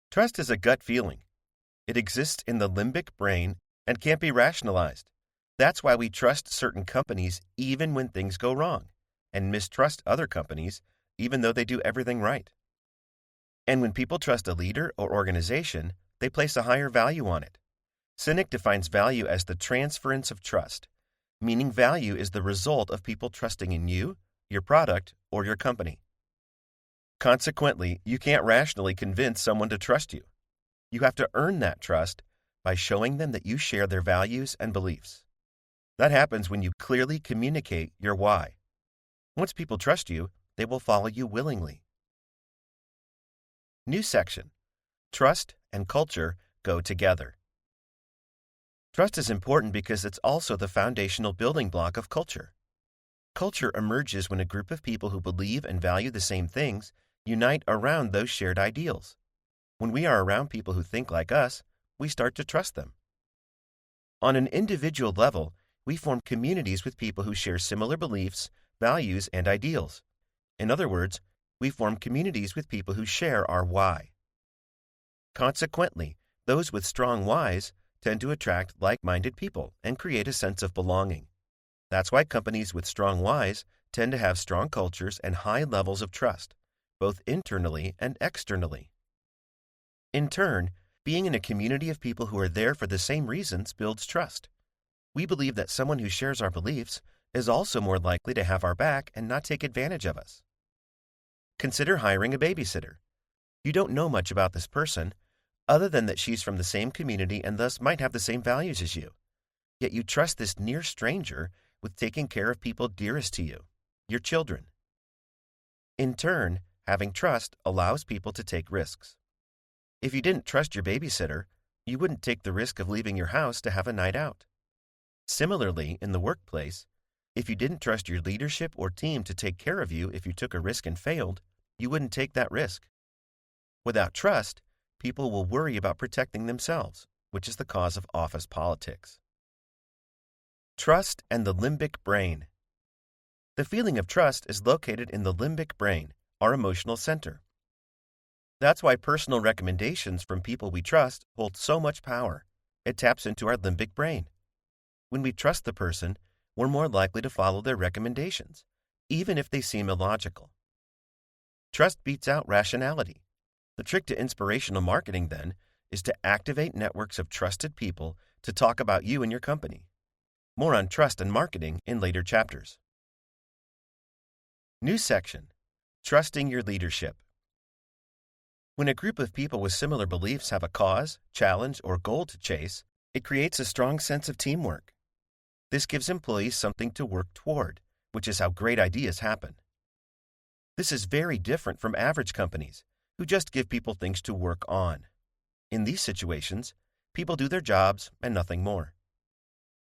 Trust is a gut feeling. It exists in the limbic brain and can't be rationalized. That's why we trust certain companies even when things go wrong, and mistrust other companies even though they do everything right. And when people trust a leader or organization, they place a higher value on it. Sinek defines value as the transference of trust, meaning value is the result of people trusting in you, your product, or your company. Consequently, you can't rationally convince someone to trust you. You have to earn that trust by showing them that you share their values and beliefs. That happens when you clearly communicate your why. Once people trust you, they will follow you willingly. New section. Trust and culture go together. Trust is important because it's also the foundational building block of culture. Culture emerges when a group of people who believe and value the same things unite around those shared ideals. When we are around people who think like us, we start to trust them. On an individual level, we form communities with people who share similar beliefs, values, and ideals. In other words, we form communities with people who share our why. Consequently, those with strong whys tend to attract like-minded people and create a sense of belonging. That's why companies with strong whys tend to have strong cultures and high levels of trust, both internally and externally. In turn, being in a community of people who are there for the same reasons builds trust. We believe that someone who shares our beliefs is also more likely to have our back and not take advantage of us. Consider hiring a babysitter. You don't know much about this person, other than that she's from the same community and thus might have the same values as you. Yet you trust this near stranger with taking care of people dearest to you, your children. In turn, having trust allows people to take risks. If you didn't trust your babysitter, you wouldn't take the risk of leaving your house to have a night out. Similarly, in the workplace, if you didn't trust your leadership or team to take care of you if you took a risk and failed, you wouldn't take that risk. Without trust, people will worry about protecting themselves, which is the cause of office politics. Trust and the limbic brain. The feeling of trust is located in the limbic brain, our emotional center. That's why personal recommendations from people we trust hold so much power. It taps into our limbic brain. When we trust the person, we're more likely to follow their recommendations, even if they seem illogical. Trust beats out rationality. The trick to inspirational marketing, then, is to activate networks of trusted people to talk about you and your company. More on trust and marketing in later chapters. New section. Trusting your leadership. When a group of people with similar beliefs have a cause, challenge, or goal to chase, it creates a strong sense of teamwork. This gives employees something to work toward, which is how great ideas happen. This is very different from average companies, who just give people things to work on. In these situations, people do their jobs and nothing more.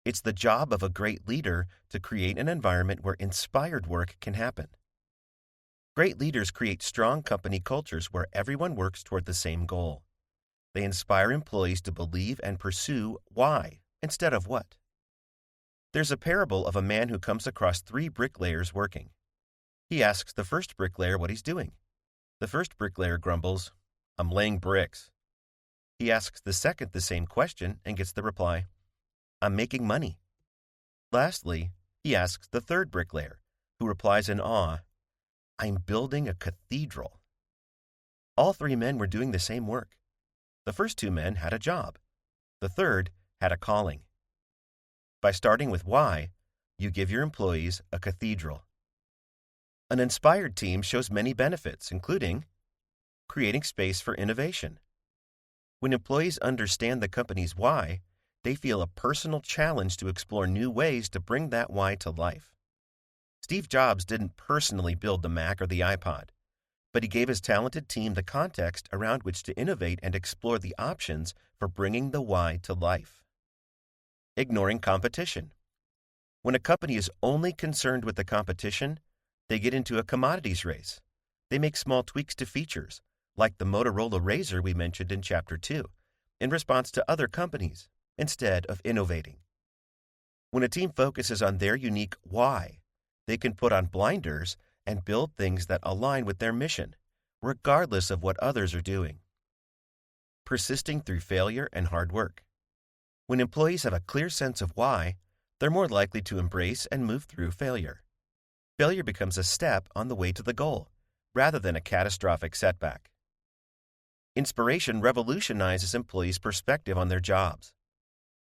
It's the job of a great leader to create an environment where inspired work can happen. Great leaders create strong company cultures where everyone works toward the same goal. They inspire employees to believe and pursue why instead of what. There's a parable of a man who comes across 3 bricklayers working. He asks the first bricklayer what he's doing. The first bricklayer grumbles, "I'm laying bricks." He asks the second the same question and gets the reply, "I'm making money." Lastly, he asks the third bricklayer, who replies in awe, "I'm building a cathedral." All 3 men were doing the same work. The first 2 men had a job. The third had a calling. By starting with why, you give your employees a cathedral. An inspired team shows many benefits, including creating space for innovation. When employees understand the company's why, they feel a personal challenge to explore new ways to bring that why to life. Steve Jobs didn't personally build the Mac or the iPod, but he gave his talented team the context around which to innovate and explore the options for bringing the why to life. Ignoring competition. When a company is only concerned with the competition, they get into a commodities race. They make small tweaks to features, like the Motorola Razr we mentioned in Chapter 2, in response to other companies, instead of innovating. When a team focuses on their unique why, they can put on blinders and build things that align with their mission, regardless of what others are doing. Persisting through failure and hard work. When employees have a clear sense of why, they're more likely to embrace and move through failure. Failure becomes a step on the way to the goal, rather than a catastrophic setback. Inspiration revolutionizes employees' perspective on their jobs.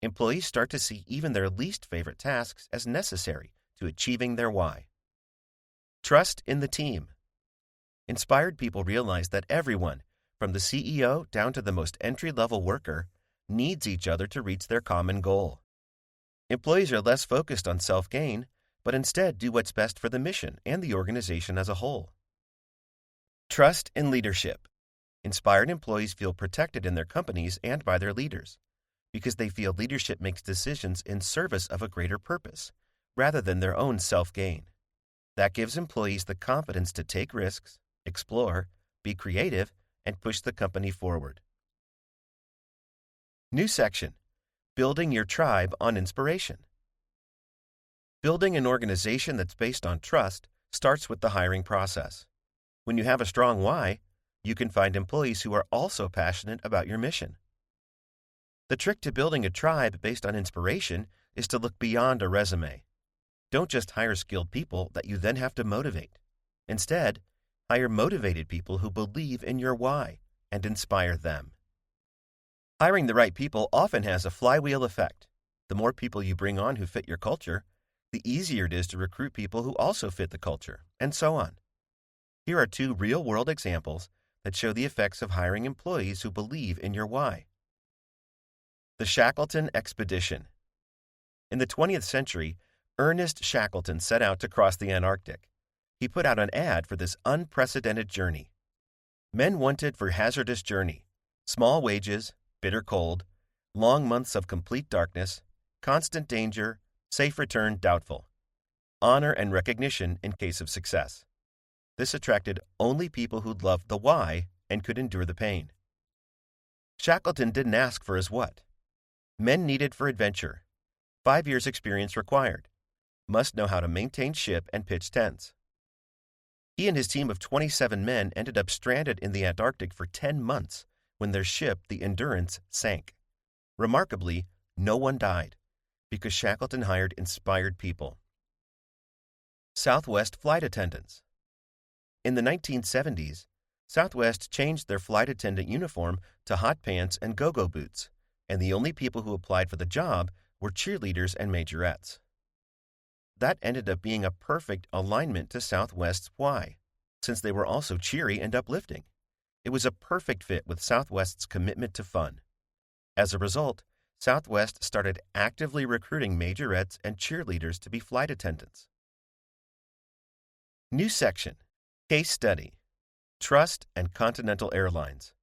Employees start to see even their least favorite tasks as necessary to achieving their why. Trust in the team. Inspired people realize that everyone, from the CEO down to the most entry-level worker, needs each other to reach their common goal. Employees are less focused on self-gain, but instead do what's best for the mission and the organization as a whole. Trust in leadership. Inspired employees feel protected in their companies and by their leaders, because they feel leadership makes decisions in service of a greater purpose, rather than their own self-gain. That gives employees the confidence to take risks, explore, be creative, and push the company forward. New section: Building your tribe on inspiration. Building an organization that's based on trust starts with the hiring process. When you have a strong why, you can find employees who are also passionate about your mission. The trick to building a tribe based on inspiration is to look beyond a resume. Don't just hire skilled people that you then have to motivate. Instead, hire motivated people who believe in your why and inspire them. Hiring the right people often has a flywheel effect. The more people you bring on who fit your culture, the easier it is to recruit people who also fit the culture, and so on. Here are 2 real-world examples that show the effects of hiring employees who believe in your why. The Shackleton Expedition. In the 20th century, Ernest Shackleton set out to cross the Antarctic. He put out an ad for this unprecedented journey. Men wanted for hazardous journey: small wages, bitter cold, long months of complete darkness, constant danger, safe return doubtful, honor and recognition in case of success. This attracted only people who loved the why and could endure the pain. Shackleton didn't ask for his what. Men needed for adventure. 5 years experience required. Must know how to maintain ship and pitch tents. He and his team of 27 men ended up stranded in the Antarctic for 10 months when their ship, the Endurance, sank. Remarkably, no one died, because Shackleton hired inspired people. Southwest flight attendants. In the 1970s, Southwest changed their flight attendant uniform to hot pants and go-go boots, and the only people who applied for the job were cheerleaders and majorettes. That ended up being a perfect alignment to Southwest's why, since they were also cheery and uplifting. It was a perfect fit with Southwest's commitment to fun. As a result, Southwest started actively recruiting majorettes and cheerleaders to be flight attendants. New section: Case study. Trust and Continental Airlines.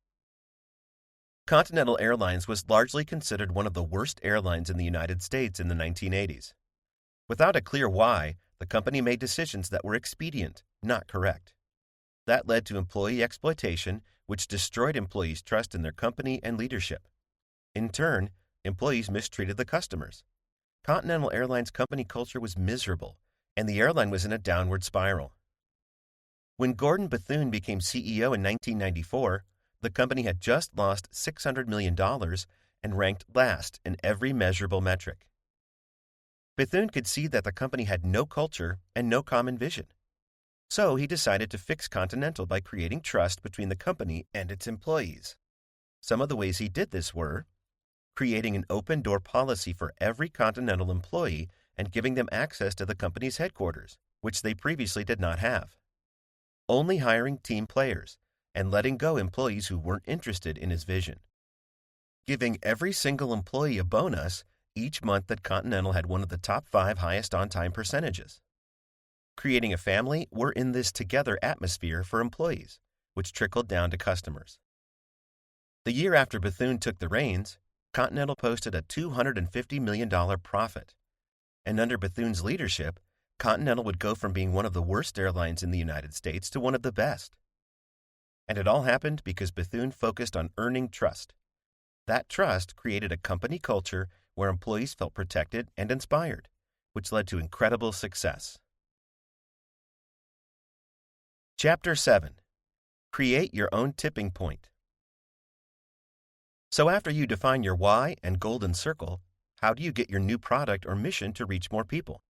Continental Airlines was largely considered one of the worst airlines in the United States in the 1980s. Without a clear why, the company made decisions that were expedient, not correct. That led to employee exploitation, which destroyed employees' trust in their company and leadership. In turn, employees mistreated the customers. Continental Airlines' company culture was miserable, and the airline was in a downward spiral. When Gordon Bethune became CEO in 1994, the company had just lost $600 million and ranked last in every measurable metric. Bethune could see that the company had no culture and no common vision. So he decided to fix Continental by creating trust between the company and its employees. Some of the ways he did this were: creating an open-door policy for every Continental employee and giving them access to the company's headquarters, which they previously did not have. Only hiring team players and letting go employees who weren't interested in his vision. Giving every single employee a bonus each month that Continental had one of the top 5 highest on-time percentages. Creating a family, we're in this together atmosphere for employees, which trickled down to customers. The year after Bethune took the reins, Continental posted a $250 million profit. And under Bethune's leadership, Continental would go from being one of the worst airlines in the United States to one of the best. And it all happened because Bethune focused on earning trust. That trust created a company culture where employees felt protected and inspired, which led to incredible success. Chapter 7. Create your own tipping point. So after you define your why and golden circle, how do you get your new product or mission to reach more people?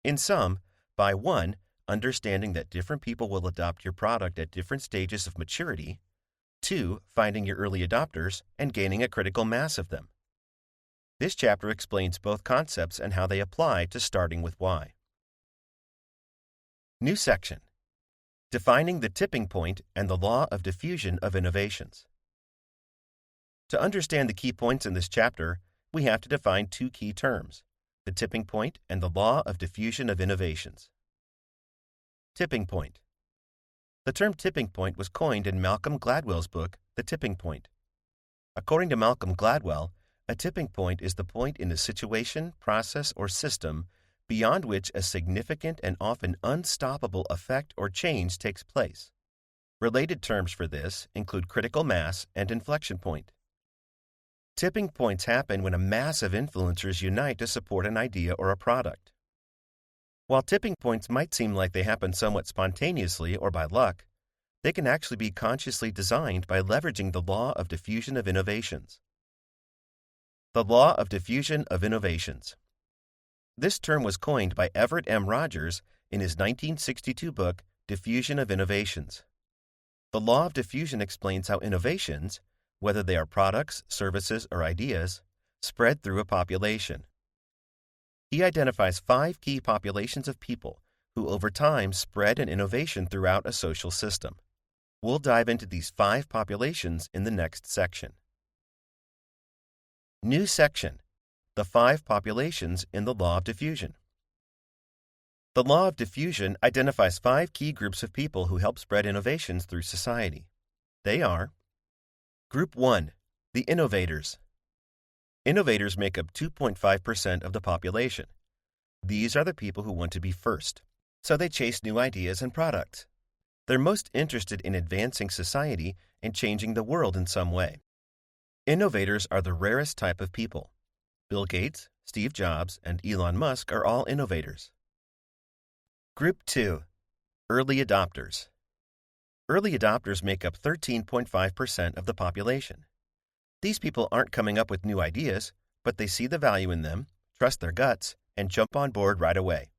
In sum, by 1, understanding that different people will adopt your product at different stages of maturity, 2, finding your early adopters and gaining a critical mass of them. This chapter explains both concepts and how they apply to starting with why. New section. Defining the tipping point and the law of diffusion of innovations. To understand the key points in this chapter, we have to define 2 key terms, the tipping point and the law of diffusion of innovations. Tipping point. The term tipping point was coined in Malcolm Gladwell's book, The Tipping Point. According to Malcolm Gladwell, a tipping point is the point in a situation, process, or system beyond which a significant and often unstoppable effect or change takes place. Related terms for this include critical mass and inflection point. Tipping points happen when a mass of influencers unite to support an idea or a product. While tipping points might seem like they happen somewhat spontaneously or by luck, they can actually be consciously designed by leveraging the law of diffusion of innovations. The law of diffusion of innovations. This term was coined by Everett M. Rogers in his 1962 book, Diffusion of Innovations. The law of diffusion explains how innovations, whether they are products, services, or ideas, spread through a population. He identifies 5 key populations of people who over time spread an innovation throughout a social system. We'll dive into these 5 populations in the next section. New section. The 5 populations in the law of diffusion. The law of diffusion identifies 5 key groups of people who help spread innovations through society. They are: Group 1, the innovators. Innovators make up 2.5% of the population. These are the people who want to be first, so they chase new ideas and products. They're most interested in advancing society and changing the world in some way. Innovators are the rarest type of people. Bill Gates, Steve Jobs, and Elon Musk are all innovators. Group 2, early adopters. Early adopters make up 13.5% of the population. These people aren't coming up with new ideas, but they see the value in them, trust their guts, and jump on board right away.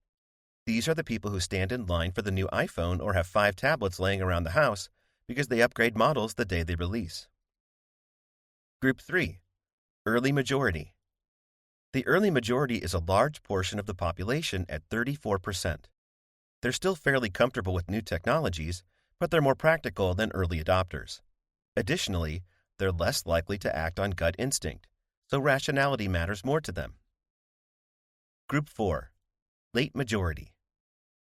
These are the people who stand in line for the new iPhone or have 5 tablets laying around the house because they upgrade models the day they release. Group 3, early majority. The early majority is a large portion of the population at 34%. They're still fairly comfortable with new technologies, but they're more practical than early adopters. Additionally, they're less likely to act on gut instinct, so rationality matters more to them. Group 4, late majority.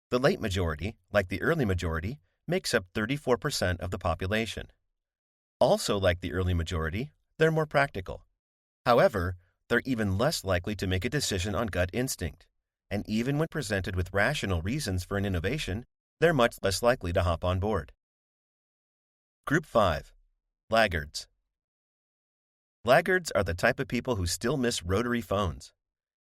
The late majority, like the early majority, makes up 34% of the population. Also like the early majority, they're more practical. However, they're even less likely to make a decision on gut instinct, and even when presented with rational reasons for an innovation, they're much less likely to hop on board. Group 5, laggards. Laggards are the type of people who still miss rotary phones.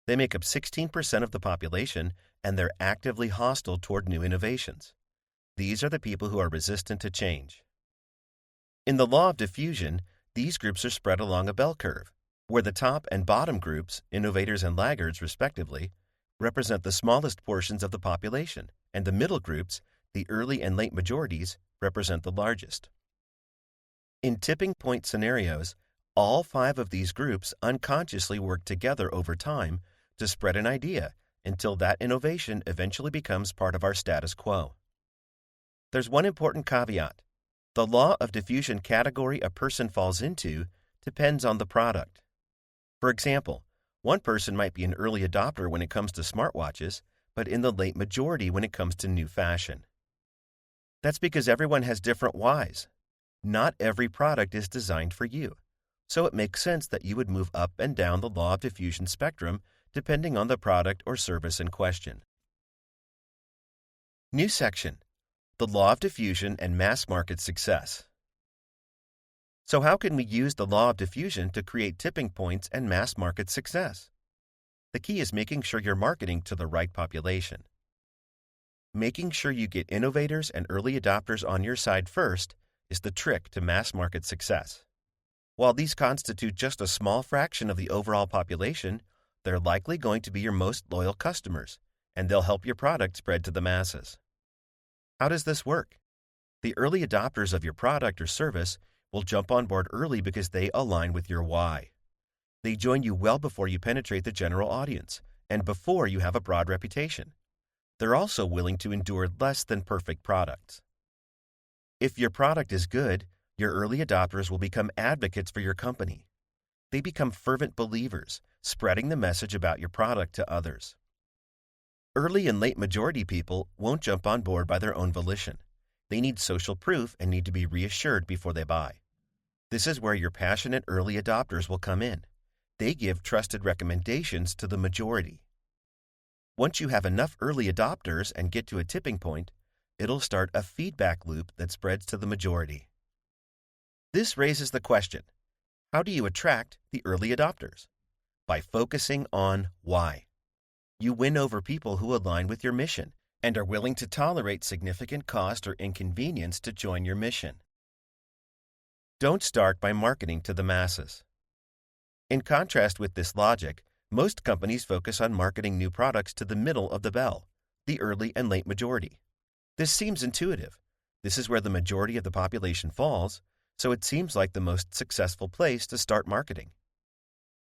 They make up 16% of the population, and they're actively hostile toward new innovations. These are the people who are resistant to change. In the law of diffusion, these groups are spread along a bell curve, where the top and bottom groups, innovators and laggards respectively, represent the smallest portions of the population, and the middle groups, the early and late majorities, represent the largest. In tipping point scenarios, All five of these groups unconsciously work together over time to spread an idea until that innovation eventually becomes part of our status quo. There's one important caveat. The law of diffusion category a person falls into depends on the product. For example, one person might be an early adopter when it comes to smartwatches, but in the late majority when it comes to new fashion. That's because everyone has different whys. Not every product is designed for you, so it makes sense that you would move up and down the law of diffusion spectrum depending on the product or service in question. New section: The Law of Diffusion and Mass Market Success. So how can we use the law of diffusion to create tipping points and mass market success? The key is making sure you're marketing to the right population. Making sure you get innovators and early adopters on your side first is the trick to mass market success. While these constitute just a small fraction of the overall population, they're likely going to be your most loyal customers, and they'll help your product spread to the masses. How does this work? The early adopters of your product or service will jump on board early because they align with your why. They join you well before you penetrate the general audience and before you have a broad reputation. They're also willing to endure less than perfect products. If your product is good, your early adopters will become advocates for your company. They become fervent believers, spreading the message about your product to others. Early and late majority people won't jump on board by their own volition. They need social proof and need to be reassured before they buy. This is where your passionate early adopters will come in. They give trusted recommendations to the majority. Once you have enough early adopters and get to a tipping point, it'll start a feedback loop that spreads to the majority. This raises the question: how do you attract the early adopters? By focusing on why. You win over people who align with your mission and are willing to tolerate significant cost or inconvenience to join your mission. Don't start by marketing to the masses. In contrast with this logic, most companies focus on marketing new products to the middle of the bell, the early and late majority. This seems intuitive. This is where the majority of the population falls, so it seems like the most successful place to start marketing.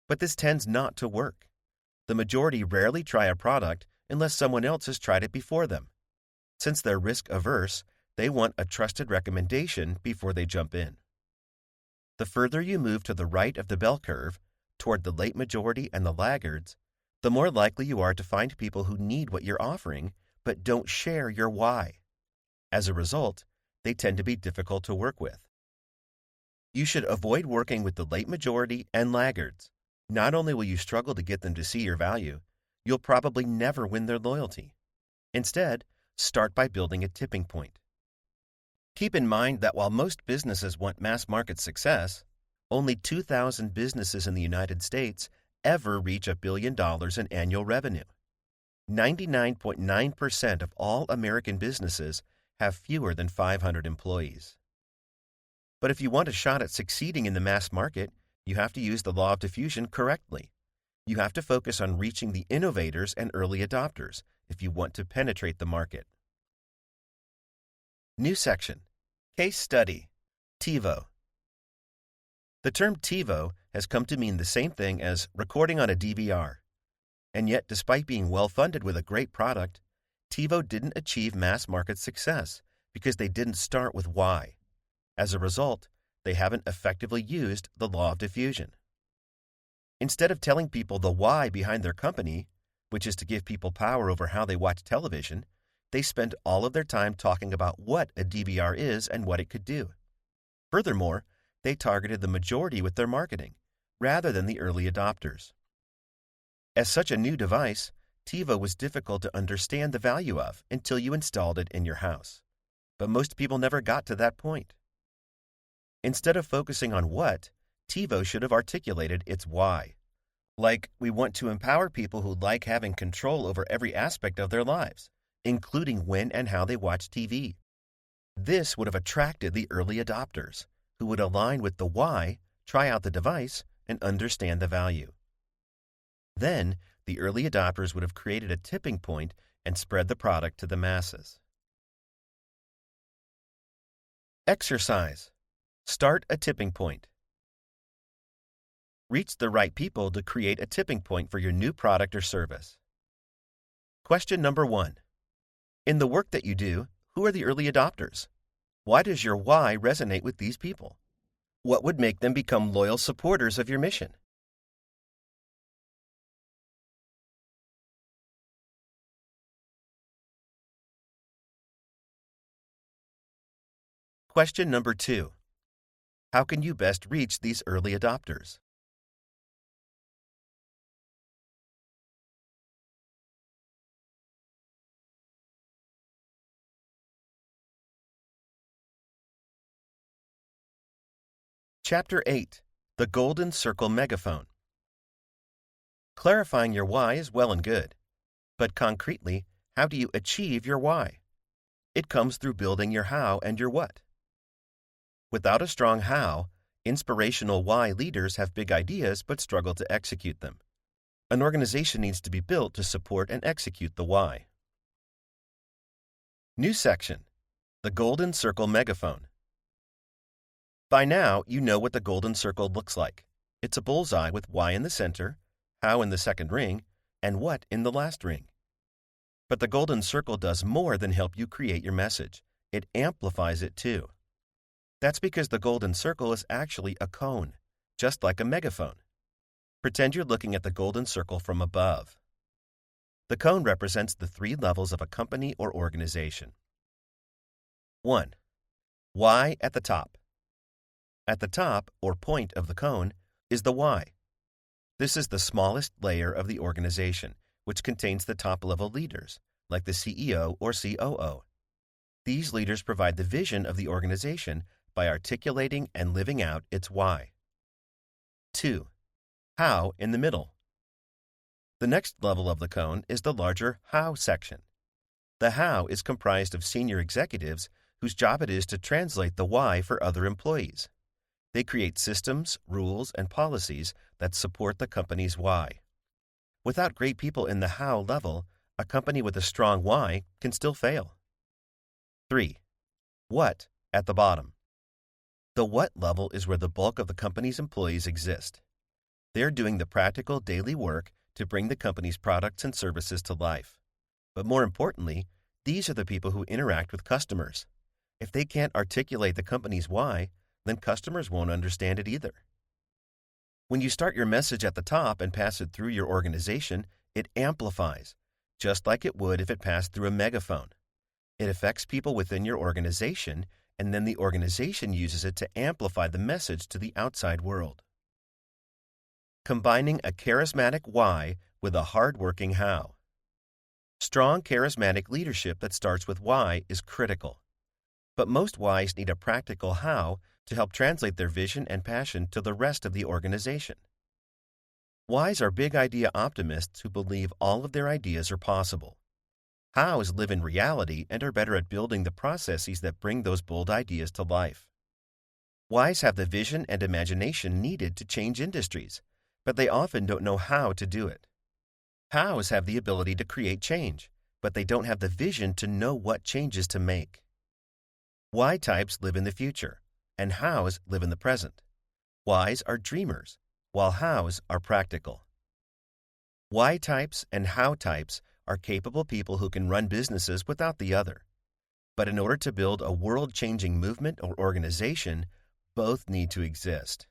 But this tends not to work. The majority rarely try a product unless someone else has tried it before them. Since they're risk-averse, they want a trusted recommendation before they jump in. The further you move to the right of the bell curve, toward the late majority and the laggards, the more likely you are to find people who need what you're offering but don't share your why. As a result, they tend to be difficult to work with. You should avoid working with the late majority and laggards. Not only will you struggle to get them to see your value, you'll probably never win their loyalty. Instead, start by building a tipping point. Keep in mind that while most businesses want mass market success, only 2,000 businesses in the United States ever reach $1 billion in annual revenue. 99.9% of all American businesses have fewer than 500 employees. But if you want a shot at succeeding in the mass market, you have to use the law of diffusion correctly. You have to focus on reaching the innovators and early adopters if you want to penetrate the market. New section: Case Study, TiVo. The term TiVo has come to mean the same thing as recording on a DVR. And yet, despite being well-funded with a great product, TiVo didn't achieve mass market success because they didn't start with why. As a result, they haven't effectively used the law of diffusion. Instead of telling people the why behind their company, which is to give people power over how they watch television, they spend all of their time talking about what a DVR is and what it could do. Furthermore, they targeted the majority with their marketing, rather than the early adopters. As such a new device, TiVo was difficult to understand the value of until you installed it in your house. But most people never got to that point. Instead of focusing on what, TiVo should have articulated its why. Like, we want to empower people who like having control over every aspect of their lives, including when and how they watch TV. This would have attracted the early adopters, who would align with the why, try out the device, and understand the value. Then, the early adopters would have created a tipping point and spread the product to the masses. Exercise. Start a tipping point. Reach the right people to create a tipping point for your new product or service. Question number 1. In the work that you do, who are the early adopters? Why does your why resonate with these people? What would make them become loyal supporters of your mission? Question number 2. How can you best reach these early adopters? Chapter 8. The Golden Circle Megaphone. Clarifying your why is well and good, but concretely, how do you achieve your why? It comes through building your how and your what. Without a strong how, inspirational why leaders have big ideas but struggle to execute them. An organization needs to be built to support and execute the why. New section. The Golden Circle Megaphone. By now, you know what the golden circle looks like. It's a bullseye with why in the center, how in the second ring, and what in the last ring. But the golden circle does more than help you create your message. It amplifies it too. That's because the golden circle is actually a cone, just like a megaphone. Pretend you're looking at the golden circle from above. The cone represents the 3 levels of a company or organization. 1. Why at the top. At the top, or point of the cone, is the why. This is the smallest layer of the organization, which contains the top-level leaders, like the CEO or COO. These leaders provide the vision of the organization by articulating and living out its why. 2. How in the middle. The next level of the cone is the larger how section. The how is comprised of senior executives whose job it is to translate the why for other employees. They create systems, rules, and policies that support the company's why. Without great people in the how level, a company with a strong why can still fail. 3. What at the bottom. The what level is where the bulk of the company's employees exist. They're doing the practical daily work to bring the company's products and services to life. But more importantly, these are the people who interact with customers. If they can't articulate the company's why, then customers won't understand it either. When you start your message at the top and pass it through your organization, it amplifies, just like it would if it passed through a megaphone. It affects people within your organization, and then the organization uses it to amplify the message to the outside world. Combining a charismatic why with a hard-working how. Strong, charismatic leadership that starts with why is critical. But most whys need a practical how to help translate their vision and passion to the rest of the organization. Whys are big idea optimists who believe all of their ideas are possible. Hows live in reality and are better at building the processes that bring those bold ideas to life. Whys have the vision and imagination needed to change industries, but they often don't know how to do it. Hows have the ability to create change, but they don't have the vision to know what changes to make. Why types live in the future, and hows live in the present. Whys are dreamers, while hows are practical. Why types and how types are capable people who can run businesses without the other. But in order to build a world-changing movement or organization, both need to exist.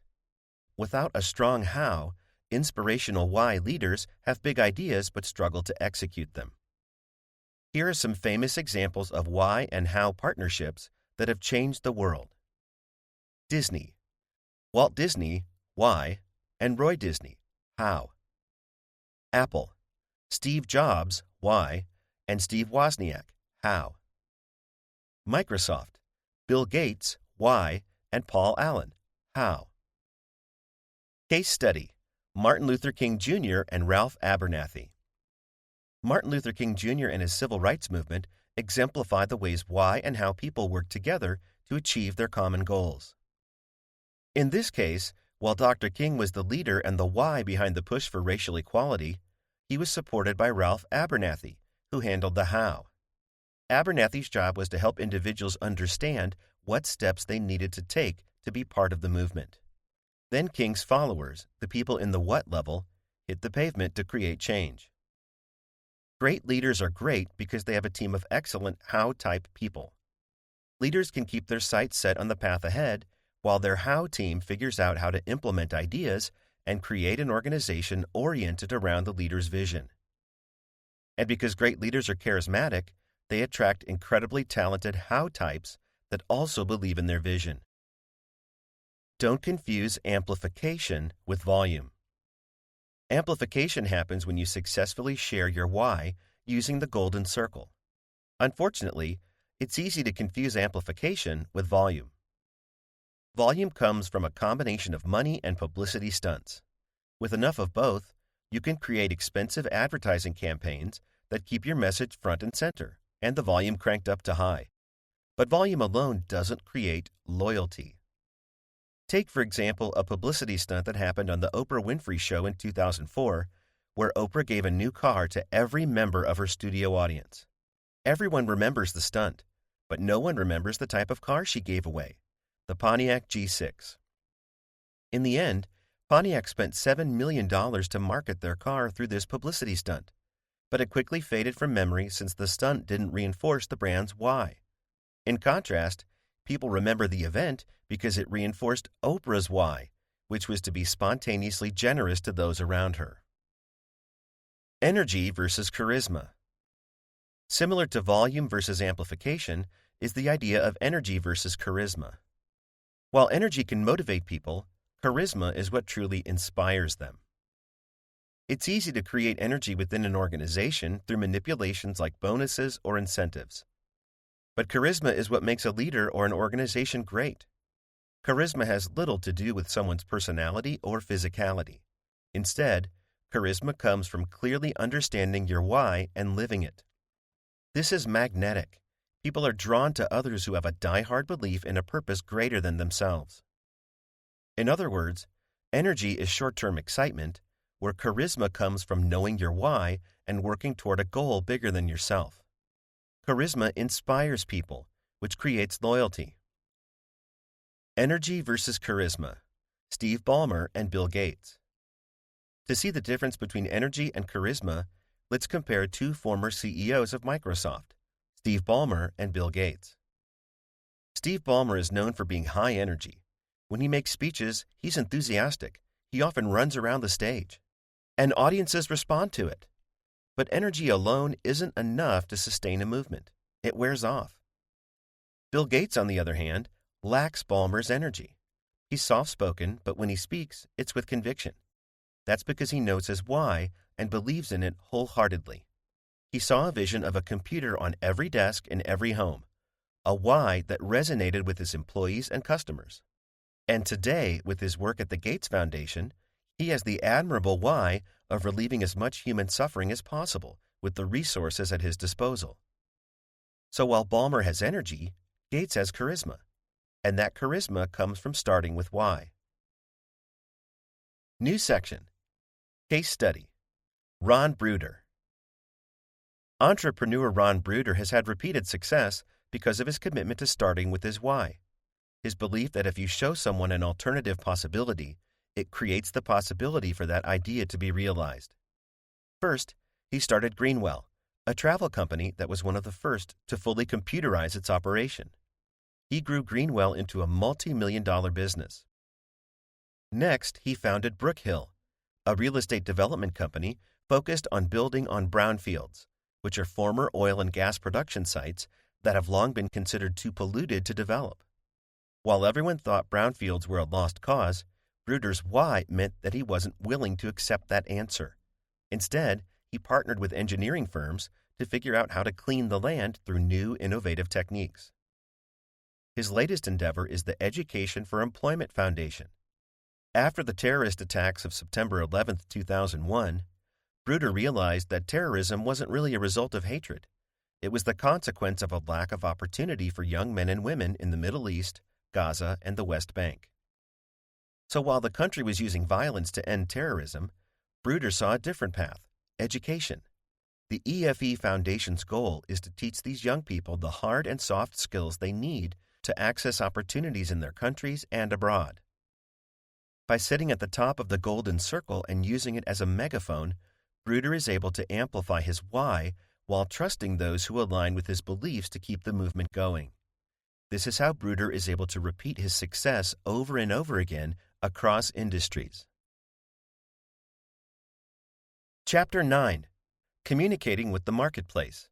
Without a strong how, inspirational why leaders have big ideas but struggle to execute them. Here are some famous examples of why and how partnerships that have changed the world. Disney. Walt Disney, why, and Roy Disney, how. Apple. Steve Jobs, why, and Steve Wozniak, how. Microsoft. Bill Gates, why, and Paul Allen, how. Case study. Martin Luther King Jr. and Ralph Abernathy. Martin Luther King Jr. and his civil rights movement exemplify the ways why and how people work together to achieve their common goals. In this case, while Dr. King was the leader and the why behind the push for racial equality, he was supported by Ralph Abernathy, who handled the how. Abernathy's job was to help individuals understand what steps they needed to take to be part of the movement. Then King's followers, the people in the what level, hit the pavement to create change. Great leaders are great because they have a team of excellent how-type people. Leaders can keep their sights set on the path ahead while their how team figures out how to implement ideas and create an organization oriented around the leader's vision. And because great leaders are charismatic, they attract incredibly talented how types that also believe in their vision. Don't confuse amplification with volume. Amplification happens when you successfully share your why using the golden circle. Unfortunately, it's easy to confuse amplification with volume. Volume comes from a combination of money and publicity stunts. With enough of both, you can create expensive advertising campaigns that keep your message front and center and the volume cranked up to high. But volume alone doesn't create loyalty. Take, for example, a publicity stunt that happened on the Oprah Winfrey Show in 2004, where Oprah gave a new car to every member of her studio audience. Everyone remembers the stunt, but no one remembers the type of car she gave away, the Pontiac G6. In the end, Pontiac spent $7 million to market their car through this publicity stunt, but it quickly faded from memory since the stunt didn't reinforce the brand's why. In contrast, people remember the event because it reinforced Oprah's why, which was to be spontaneously generous to those around her. Energy versus charisma. Similar to volume versus amplification is the idea of energy versus charisma. While energy can motivate people, charisma is what truly inspires them. It's easy to create energy within an organization through manipulations like bonuses or incentives. But charisma is what makes a leader or an organization great. Charisma has little to do with someone's personality or physicality. Instead, charisma comes from clearly understanding your why and living it. This is magnetic. People are drawn to others who have a die-hard belief in a purpose greater than themselves. In other words, energy is short-term excitement, where charisma comes from knowing your why and working toward a goal bigger than yourself. Charisma inspires people, which creates loyalty. Energy versus charisma. Steve Ballmer and Bill Gates. To see the difference between energy and charisma, let's compare two former CEOs of Microsoft, Steve Ballmer and Bill Gates. Steve Ballmer is known for being high energy. When he makes speeches, he's enthusiastic. He often runs around the stage, and audiences respond to it. But energy alone isn't enough to sustain a movement. It wears off. Bill Gates, on the other hand, lacks Ballmer's energy. He's soft-spoken, but when he speaks, it's with conviction. That's because he knows his why and believes in it wholeheartedly. He saw a vision of a computer on every desk in every home, a why that resonated with his employees and customers. And today, with his work at the Gates Foundation, he has the admirable why of relieving as much human suffering as possible with the resources at his disposal. So while Ballmer has energy, Gates has charisma, and that charisma comes from starting with why. New section. Case study. Ron Bruder. Entrepreneur Ron Bruder has had repeated success because of his commitment to starting with his why. His belief that if you show someone an alternative possibility, it creates the possibility for that idea to be realized. First, he started Greenwell, a travel company that was one of the first to fully computerize its operation. He grew Greenwell into a multi-million-dollar business. Next, he founded Brookhill, a real estate development company focused on building on brownfields, which are former oil and gas production sites that have long been considered too polluted to develop. While everyone thought brownfields were a lost cause, Bruder's why meant that he wasn't willing to accept that answer. Instead, he partnered with engineering firms to figure out how to clean the land through new, innovative techniques. His latest endeavor is the Education for Employment Foundation. After the terrorist attacks of September 11, 2001, Bruder realized that terrorism wasn't really a result of hatred. It was the consequence of a lack of opportunity for young men and women in the Middle East, Gaza, and the West Bank. So while the country was using violence to end terrorism, Bruder saw a different path: education. The EFE Foundation's goal is to teach these young people the hard and soft skills they need to access opportunities in their countries and abroad. By sitting at the top of the golden circle and using it as a megaphone, Bruder is able to amplify his why while trusting those who align with his beliefs to keep the movement going. This is how Bruder is able to repeat his success over and over again across industries. Chapter 9. Communicating with the Marketplace.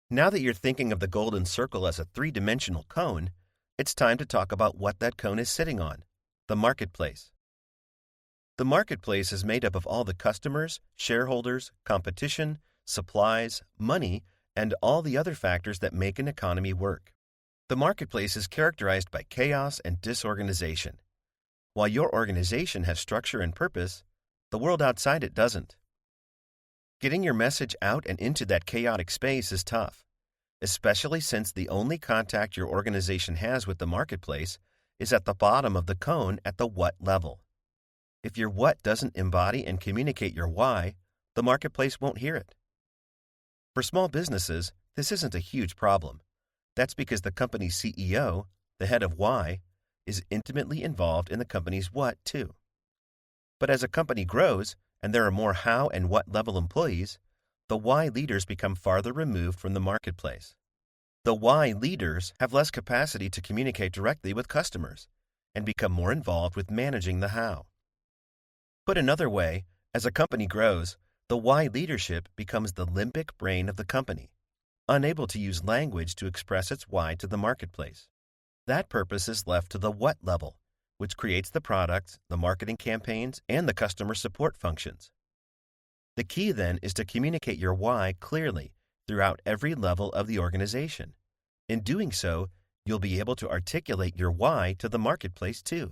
Now that you're thinking of the golden circle as a three-dimensional cone, it's time to talk about what that cone is sitting on, the marketplace. The marketplace is made up of all the customers, shareholders, competition, supplies, money, and all the other factors that make an economy work. The marketplace is characterized by chaos and disorganization. While your organization has structure and purpose, the world outside it doesn't. Getting your message out and into that chaotic space is tough, especially since the only contact your organization has with the marketplace is at the bottom of the cone at the what level. If your what doesn't embody and communicate your why, the marketplace won't hear it. For small businesses, this isn't a huge problem. That's because the company's CEO, the head of why, is intimately involved in the company's what too. But as a company grows and there are more how and what level employees, the why leaders become farther removed from the marketplace. The why leaders have less capacity to communicate directly with customers and become more involved with managing the how. Put another way, as a company grows, the why leadership becomes the limbic brain of the company, unable to use language to express its why to the marketplace. That purpose is left to the what level, which creates the products, the marketing campaigns, and the customer support functions. The key then is to communicate your why clearly throughout every level of the organization. In doing so, you'll be able to articulate your why to the marketplace too.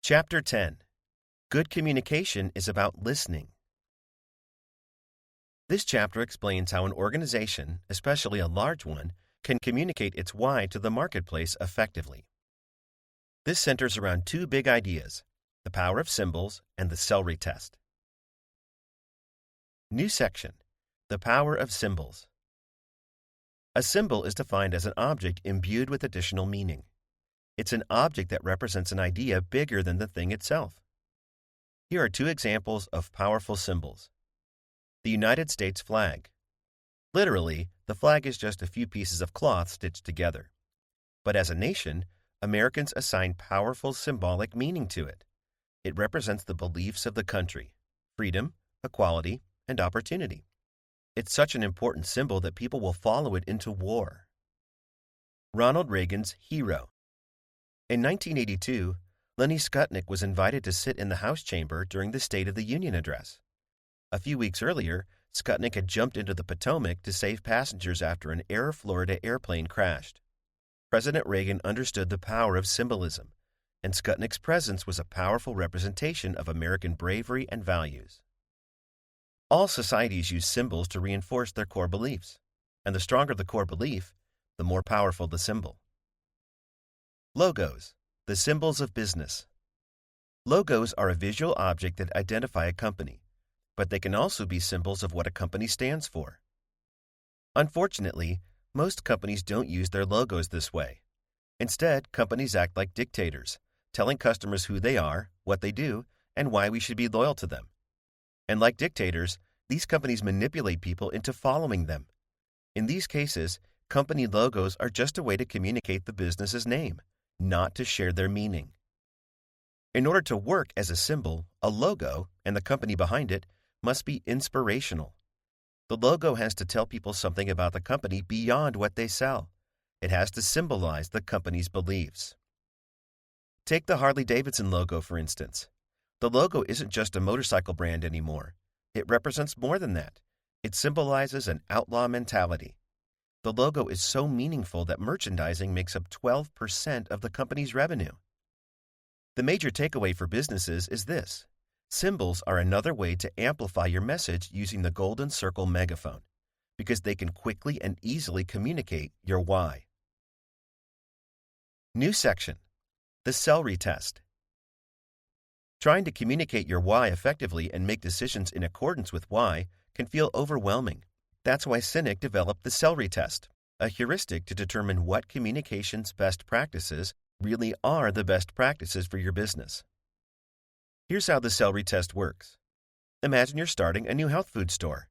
Chapter 10. Good communication is about listening. This chapter explains how an organization, especially a large one, can communicate its why to the marketplace effectively. This centers around two big ideas, the power of symbols and the celery test. New section, the power of symbols. A symbol is defined as an object imbued with additional meaning. It's an object that represents an idea bigger than the thing itself. Here are two examples of powerful symbols. The United States flag. Literally, the flag is just a few pieces of cloth stitched together. But as a nation, Americans assign powerful symbolic meaning to it. It represents the beliefs of the country, freedom, equality, and opportunity. It's such an important symbol that people will follow it into war. Ronald Reagan's hero. In 1982, Lenny Skutnik was invited to sit in the House chamber during the State of the Union address. A few weeks earlier, Skutnik had jumped into the Potomac to save passengers after an Air Florida airplane crashed. President Reagan understood the power of symbolism, and Skutnik's presence was a powerful representation of American bravery and values. All societies use symbols to reinforce their core beliefs, and the stronger the core belief, the more powerful the symbol. Logos, the symbols of business. Logos are a visual object that identify a company, but they can also be symbols of what a company stands for. Unfortunately, most companies don't use their logos this way. Instead, companies act like dictators, telling customers who they are, what they do, and why we should be loyal to them. And like dictators, these companies manipulate people into following them. In these cases, company logos are just a way to communicate the business's name, not to share their meaning. In order to work as a symbol, a logo, and the company behind it, must be inspirational. The logo has to tell people something about the company beyond what they sell. It has to symbolize the company's beliefs. Take the Harley-Davidson logo, for instance. The logo isn't just a motorcycle brand anymore. It represents more than that. It symbolizes an outlaw mentality. The logo is so meaningful that merchandising makes up 12% of the company's revenue. The major takeaway for businesses is this. Symbols are another way to amplify your message using the golden circle megaphone, because they can quickly and easily communicate your why. New section, the celery test. Trying to communicate your why effectively and make decisions in accordance with why can feel overwhelming. That's why Sinek developed the celery test. a heuristic to determine what communications best practices really are the best practices for your business. Here's how the celery test works. Imagine you're starting a new health food store.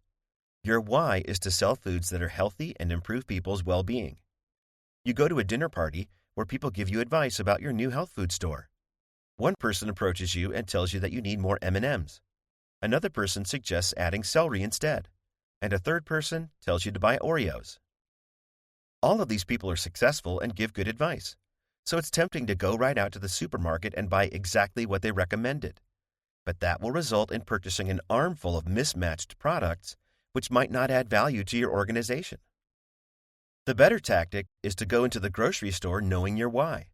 Your why is to sell foods that are healthy and improve people's well-being. You go to a dinner party where people give you advice about your new health food store. One person approaches you and tells you that you need more M&Ms. Another person suggests adding celery instead. And a third person tells you to buy Oreos. All of these people are successful and give good advice, so it's tempting to go right out to the supermarket and buy exactly what they recommended. But that will result in purchasing an armful of mismatched products which might not add value to your organization. The better tactic is to go into the grocery store knowing your why.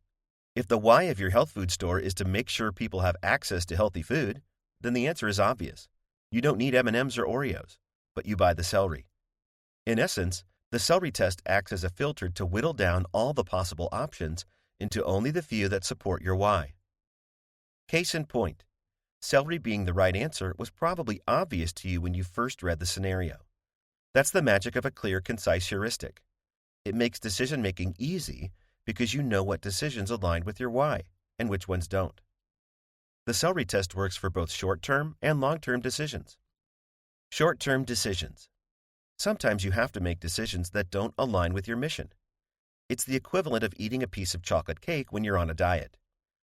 If the why of your health food store is to make sure people have access to healthy food, then the answer is obvious. You don't need M&Ms or Oreos, but you buy the celery. In essence, the celery test acts as a filter to whittle down all the possible options into only the few that support your why. Case in point, celery being the right answer was probably obvious to you when you first read the scenario. That's the magic of a clear, concise heuristic. It makes decision-making easy because you know what decisions align with your why and which ones don't. The celery test works for both short-term and long-term decisions. Short-term decisions. Sometimes you have to make decisions that don't align with your mission. It's the equivalent of eating a piece of chocolate cake when you're on a diet.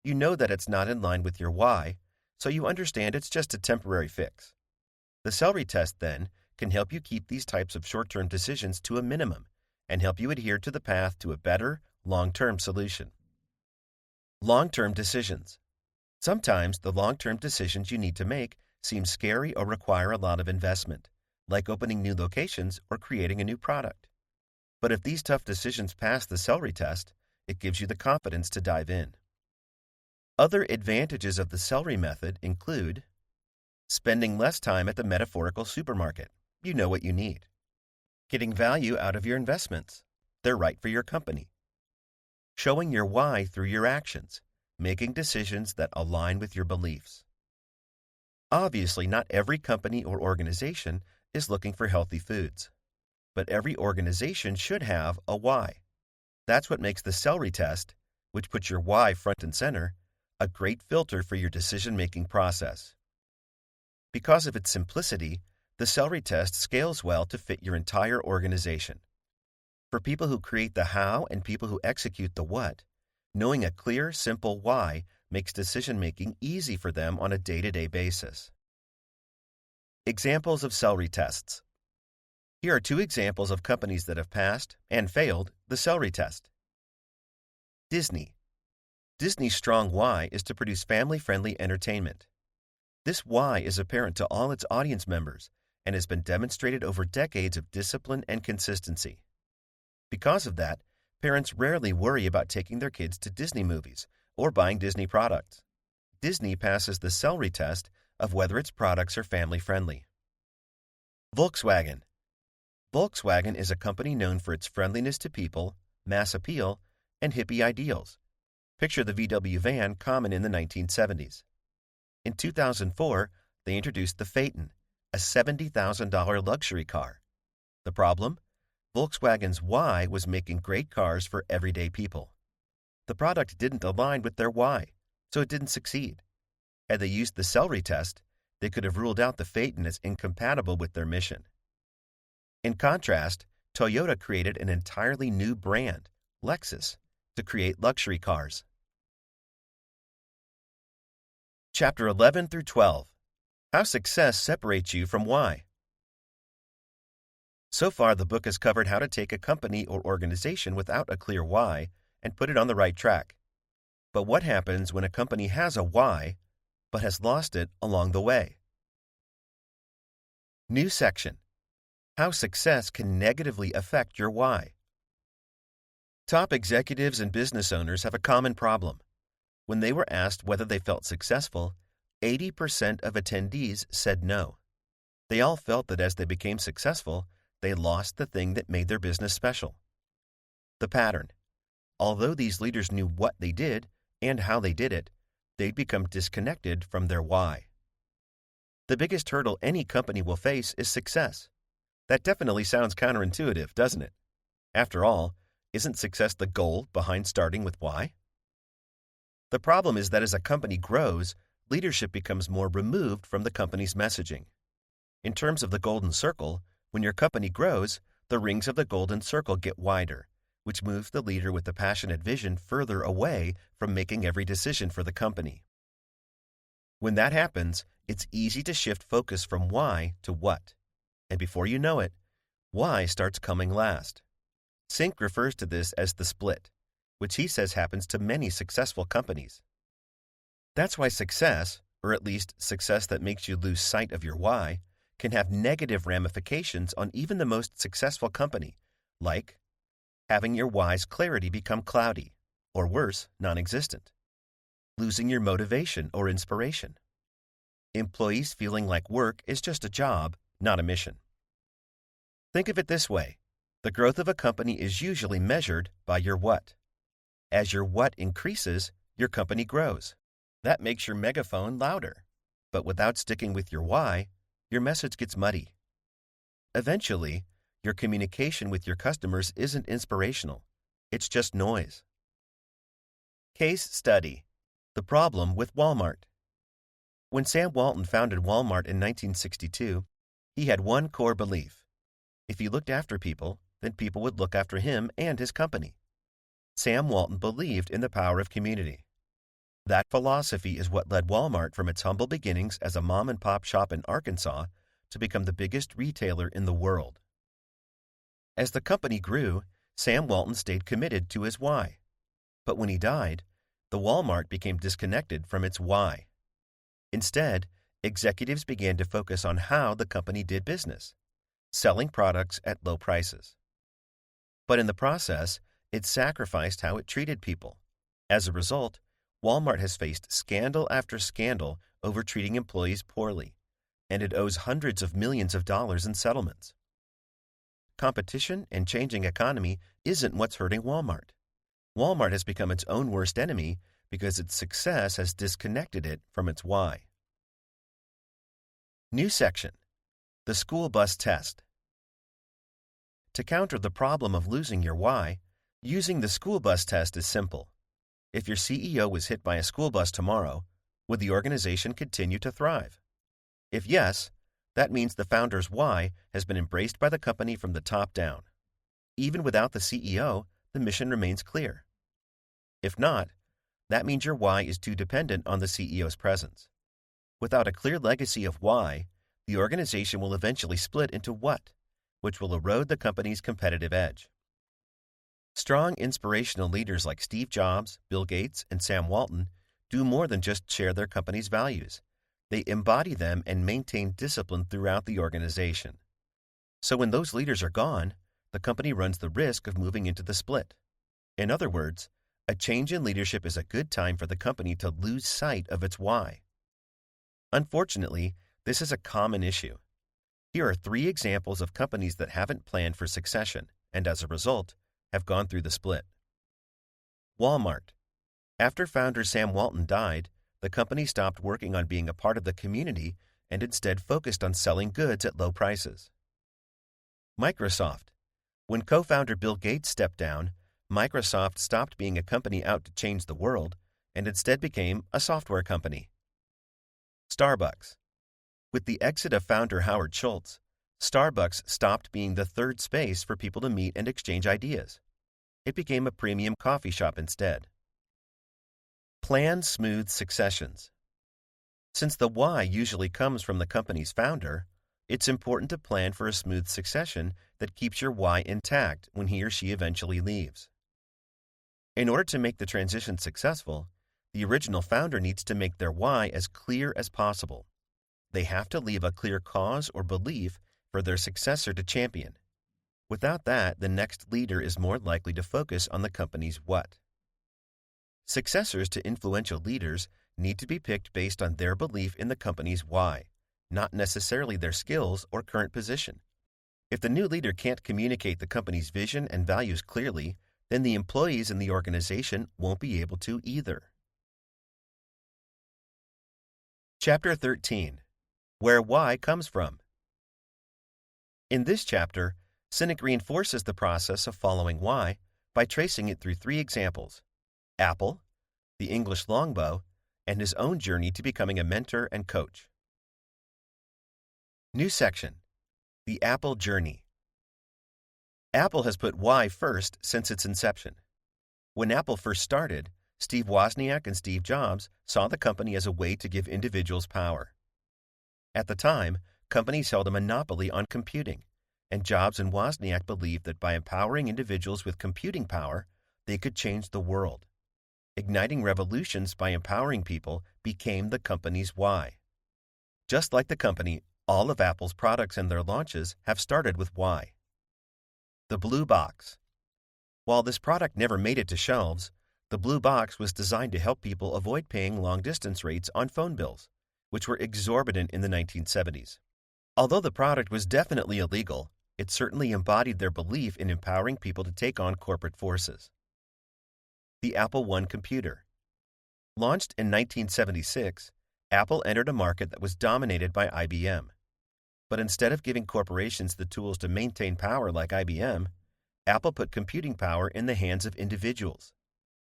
You know that it's not in line with your why, so you understand it's just a temporary fix. The celery test, then, can help you keep these types of short-term decisions to a minimum and help you adhere to the path to a better, long-term solution. Long-term decisions. Sometimes the long-term decisions you need to make seem scary or require a lot of investment, like opening new locations or creating a new product. But if these tough decisions pass the celery test, it gives you the confidence to dive in. Other advantages of the celery method include spending less time at the metaphorical supermarket. You know what you need. Getting value out of your investments. They're right for your company. Showing your why through your actions, making decisions that align with your beliefs. Obviously, not every company or organization is looking for healthy foods, but every organization should have a why. That's what makes the celery test, which puts your why front and center, a great filter for your decision-making process. Because of its simplicity, the celery test scales well to fit your entire organization. For people who create the how and people who execute the what, knowing a clear, simple why makes decision-making easy for them on a day-to-day basis. Examples of celery tests. Here are two examples of companies that have passed and failed the celery test. Disney. Disney's strong why is to produce family-friendly entertainment. This why is apparent to all its audience members and has been demonstrated over decades of discipline and consistency. Because of that, parents rarely worry about taking their kids to Disney movies or buying Disney products. Disney passes the celery test of whether its products are family-friendly. Volkswagen. Volkswagen is a company known for its friendliness to people, mass appeal, and hippie ideals. Picture the VW van common in the 1970s. In 2004, they introduced the Phaeton, a $70,000 luxury car. The problem? Volkswagen's why was making great cars for everyday people. The product didn't align with their why, so it didn't succeed. Had they used the celery test, they could have ruled out the Phaeton as incompatible with their mission. In contrast, Toyota created an entirely new brand, Lexus, to create luxury cars. Chapter 11 through 12. How success separates you from why. So far, the book has covered how to take a company or organization without a clear why and put it on the right track. But what happens when a company has a why, but has lost it along the way? New section. How success can negatively affect your why. Top executives and business owners have a common problem. When they were asked whether they felt successful, 80% of attendees said no. They all felt that as they became successful, they lost the thing that made their business special. The pattern. Although these leaders knew what they did and how they did it, they'd become disconnected from their why. The biggest hurdle any company will face is success. That definitely sounds counterintuitive, doesn't it? After all, isn't success the goal behind starting with why? The problem is that as a company grows, leadership becomes more removed from the company's messaging. In terms of the golden circle, when your company grows, the rings of the golden circle get wider, which moves the leader with the passionate vision further away from making every decision for the company. When that happens, it's easy to shift focus from why to what. And before you know it, why starts coming last. Sinek refers to this as the split, which he says happens to many successful companies. That's why success, or at least success that makes you lose sight of your why, can have negative ramifications on even the most successful company, like having your why's clarity become cloudy, or worse, non-existent, losing your motivation or inspiration, employees feeling like work is just a job, not a mission. Think of it this way. The growth of a company is usually measured by your what. As your what increases, your company grows. That makes your megaphone louder. But without sticking with your why, your message gets muddy. Eventually, your communication with your customers isn't inspirational. It's just noise. Case study: the problem with Walmart. When Sam Walton founded Walmart in 1962, he had one core belief. If he looked after people, then people would look after him and his company. Sam Walton believed in the power of community. That philosophy is what led Walmart from its humble beginnings as a mom-and-pop shop in Arkansas to become the biggest retailer in the world. As the company grew, Sam Walton stayed committed to his why. But when he died, the Walmart became disconnected from its why. Instead, executives began to focus on how the company did business, selling products at low prices. But in the process, it sacrificed how it treated people. As a result, Walmart has faced scandal after scandal over treating employees poorly, and it owes hundreds of millions of dollars in settlements. Competition and changing economy isn't what's hurting Walmart. Walmart has become its own worst enemy because its success has disconnected it from its why. New section: the school bus test. To counter the problem of losing your why, using the school bus test is simple. If your CEO was hit by a school bus tomorrow, would the organization continue to thrive? If yes, that means the founder's why has been embraced by the company from the top down. Even without the CEO, the mission remains clear. If not, that means your why is too dependent on the CEO's presence. Without a clear legacy of why, the organization will eventually split into what, which will erode the company's competitive edge. Strong, inspirational leaders like Steve Jobs, Bill Gates, and Sam Walton do more than just share their company's values. They embody them and maintain discipline throughout the organization. So when those leaders are gone, the company runs the risk of moving into the split. In other words, a change in leadership is a good time for the company to lose sight of its why. Unfortunately, this is a common issue. Here are 3 examples of companies that haven't planned for succession and, as a result, have gone through the split. Walmart. After founder Sam Walton died, the company stopped working on being a part of the community and instead focused on selling goods at low prices. Microsoft. When co-founder Bill Gates stepped down, Microsoft stopped being a company out to change the world and instead became a software company. Starbucks. With the exit of founder Howard Schultz, Starbucks stopped being the third space for people to meet and exchange ideas. It became a premium coffee shop instead. Plan smooth successions. Since the why usually comes from the company's founder, it's important to plan for a smooth succession that keeps your why intact when he or she eventually leaves. In order to make the transition successful, the original founder needs to make their why as clear as possible. They have to leave a clear cause or belief for their successor to champion. Without that, the next leader is more likely to focus on the company's what. Successors to influential leaders need to be picked based on their belief in the company's why, not necessarily their skills or current position. If the new leader can't communicate the company's vision and values clearly, then the employees in the organization won't be able to either. Chapter 13. Where Why Comes From. In this chapter, Sinek reinforces the process of following why by tracing it through three examples: Apple, the English longbow, and his own journey to becoming a mentor and coach. New section: The Apple Journey. Apple has put why first since its inception. When Apple first started, Steve Wozniak and Steve Jobs saw the company as a way to give individuals power. At the time, companies held a monopoly on computing, and Jobs and Wozniak believed that by empowering individuals with computing power, they could change the world. Igniting revolutions by empowering people became the company's why. Just like the company, all of Apple's products and their launches have started with why. The Blue Box. While this product never made it to shelves, the Blue Box was designed to help people avoid paying long-distance rates on phone bills, which were exorbitant in the 1970s. Although the product was definitely illegal, it certainly embodied their belief in empowering people to take on corporate forces. The Apple I computer. Launched in 1976, Apple entered a market that was dominated by IBM. But instead of giving corporations the tools to maintain power like IBM, Apple put computing power in the hands of individuals.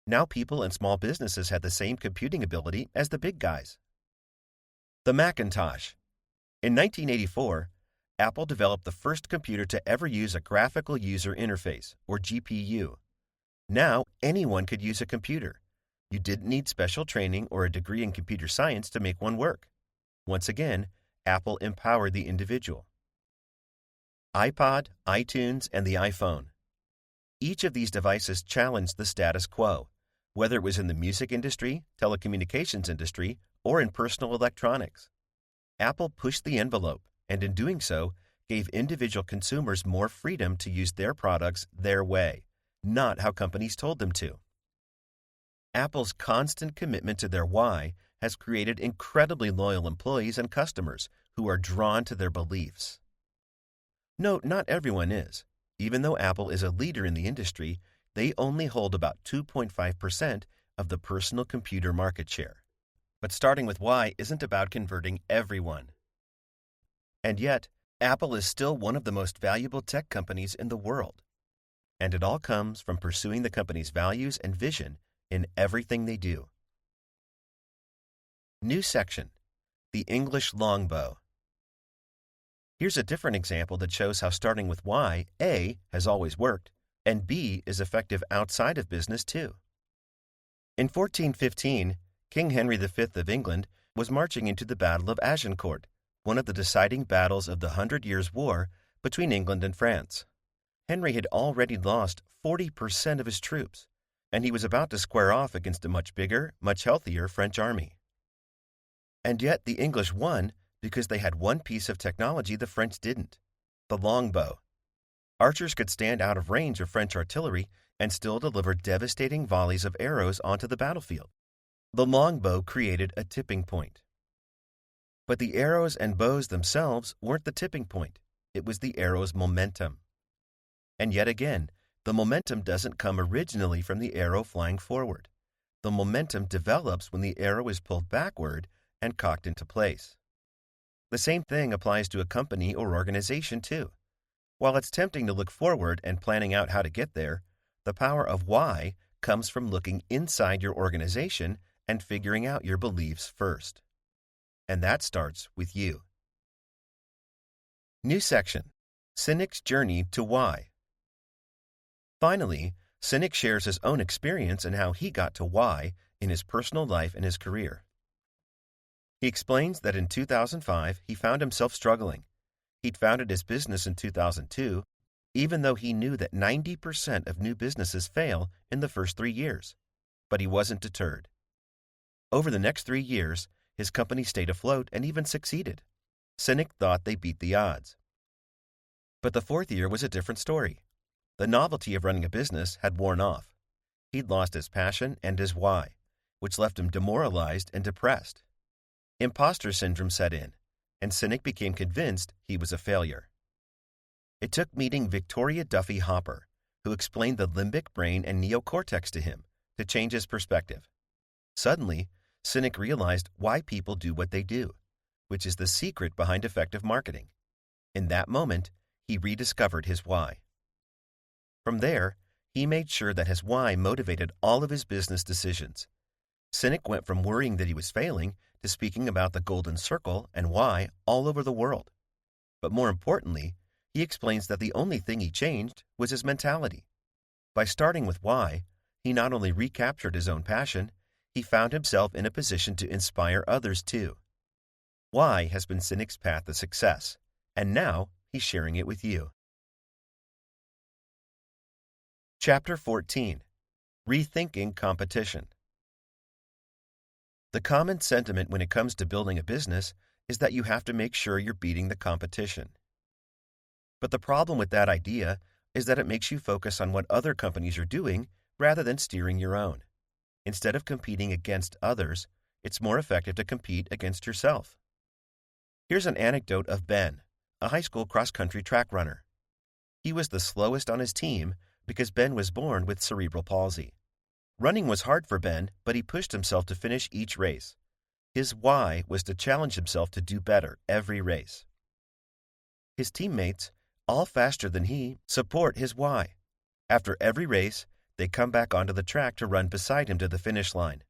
Now people and small businesses had the same computing ability as the big guys. The Macintosh. In 1984, Apple developed the first computer to ever use a graphical user interface, or GPU. Now anyone could use a computer. You didn't need special training or a degree in computer science to make one work. Once again, Apple empowered the individual. iPod, iTunes, and the iPhone. Each of these devices challenged the status quo, whether it was in the music industry, telecommunications industry, or in personal electronics. Apple pushed the envelope, and in doing so, gave individual consumers more freedom to use their products their way, not how companies told them to. Apple's constant commitment to their why has created incredibly loyal employees and customers who are drawn to their beliefs. Note, not everyone is. Even though Apple is a leader in the industry, they only hold about 2.5% of the personal computer market share. But starting with why isn't about converting everyone. And yet, Apple is still one of the most valuable tech companies in the world. And it all comes from pursuing the company's values and vision in everything they do. New section: The English longbow. Here's a different example that shows how starting with why, A, has always worked, and B, is effective outside of business too. In 1415, King Henry V of England was marching into the Battle of Agincourt, one of the deciding battles of the 100 Years' War between England and France. Henry had already lost 40% of his troops, and he was about to square off against a much bigger, much healthier French army. And yet the English won because they had one piece of technology the French didn't: the longbow. Archers could stand out of range of French artillery and still deliver devastating volleys of arrows onto the battlefield. The longbow created a tipping point. But the arrows and bows themselves weren't the tipping point. It was the arrow's momentum. And yet again, the momentum doesn't come originally from the arrow flying forward. The momentum develops when the arrow is pulled backward and cocked into place. The same thing applies to a company or organization too. While it's tempting to look forward and planning out how to get there, the power of why comes from looking inside your organization and figuring out your beliefs first. And that starts with you. New section: Sinek's journey to why. Finally, Sinek shares his own experience and how he got to why in his personal life and his career. He explains that in 2005, he found himself struggling. He'd founded his business in 2002, even though he knew that 90% of new businesses fail in the first 3 years. But he wasn't deterred. Over the next 3 years, his company stayed afloat and even succeeded. Sinek thought they beat the odds. But the 4th year was a different story. The novelty of running a business had worn off. He'd lost his passion and his why, which left him demoralized and depressed. Imposter syndrome set in, and Sinek became convinced he was a failure. It took meeting Victoria Duffy Hopper, who explained the limbic brain and neocortex to him, to change his perspective. Suddenly, Sinek realized why people do what they do, which is the secret behind effective marketing. In that moment, he rediscovered his why. From there, he made sure that his why motivated all of his business decisions. Sinek went from worrying that he was failing to speaking about the golden circle and why all over the world. But more importantly, he explains that the only thing he changed was his mentality. By starting with why, he not only recaptured his own passion, he found himself in a position to inspire others too. Why has been Sinek's path to success, and now he's sharing it with you. Chapter 14. Rethinking Competition. The common sentiment when it comes to building a business is that you have to make sure you're beating the competition. But the problem with that idea is that it makes you focus on what other companies are doing rather than steering your own. Instead of competing against others, it's more effective to compete against yourself. Here's an anecdote of Ben, a high school cross-country track runner. He was the slowest on his team because Ben was born with cerebral palsy. Running was hard for Ben, but he pushed himself to finish each race. His why was to challenge himself to do better every race. His teammates, all faster than he, support his why. After every race, they come back onto the track to run beside him to the finish line.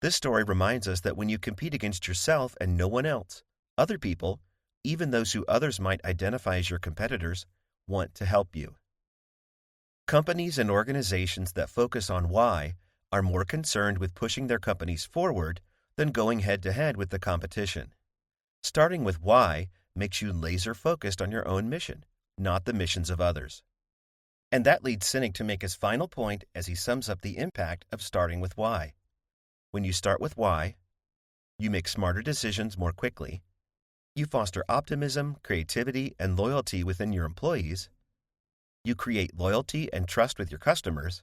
This story reminds us that when you compete against yourself and no one else, other people, even those who others might identify as your competitors, want to help you. Companies and organizations that focus on why are more concerned with pushing their companies forward than going head-to-head with the competition. Starting with why makes you laser-focused on your own mission, not the missions of others. And that leads Sinek to make his final point as he sums up the impact of starting with why. When you start with why, you make smarter decisions more quickly, you foster optimism, creativity, and loyalty within your employees, you create loyalty and trust with your customers,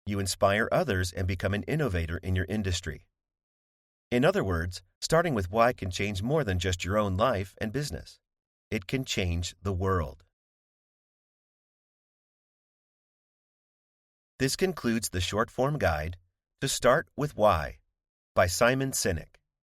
you inspire others and become an innovator in your industry. In other words, starting with why can change more than just your own life and business. It can change the world. This concludes the short-form guide to Start with Why by Simon Sinek.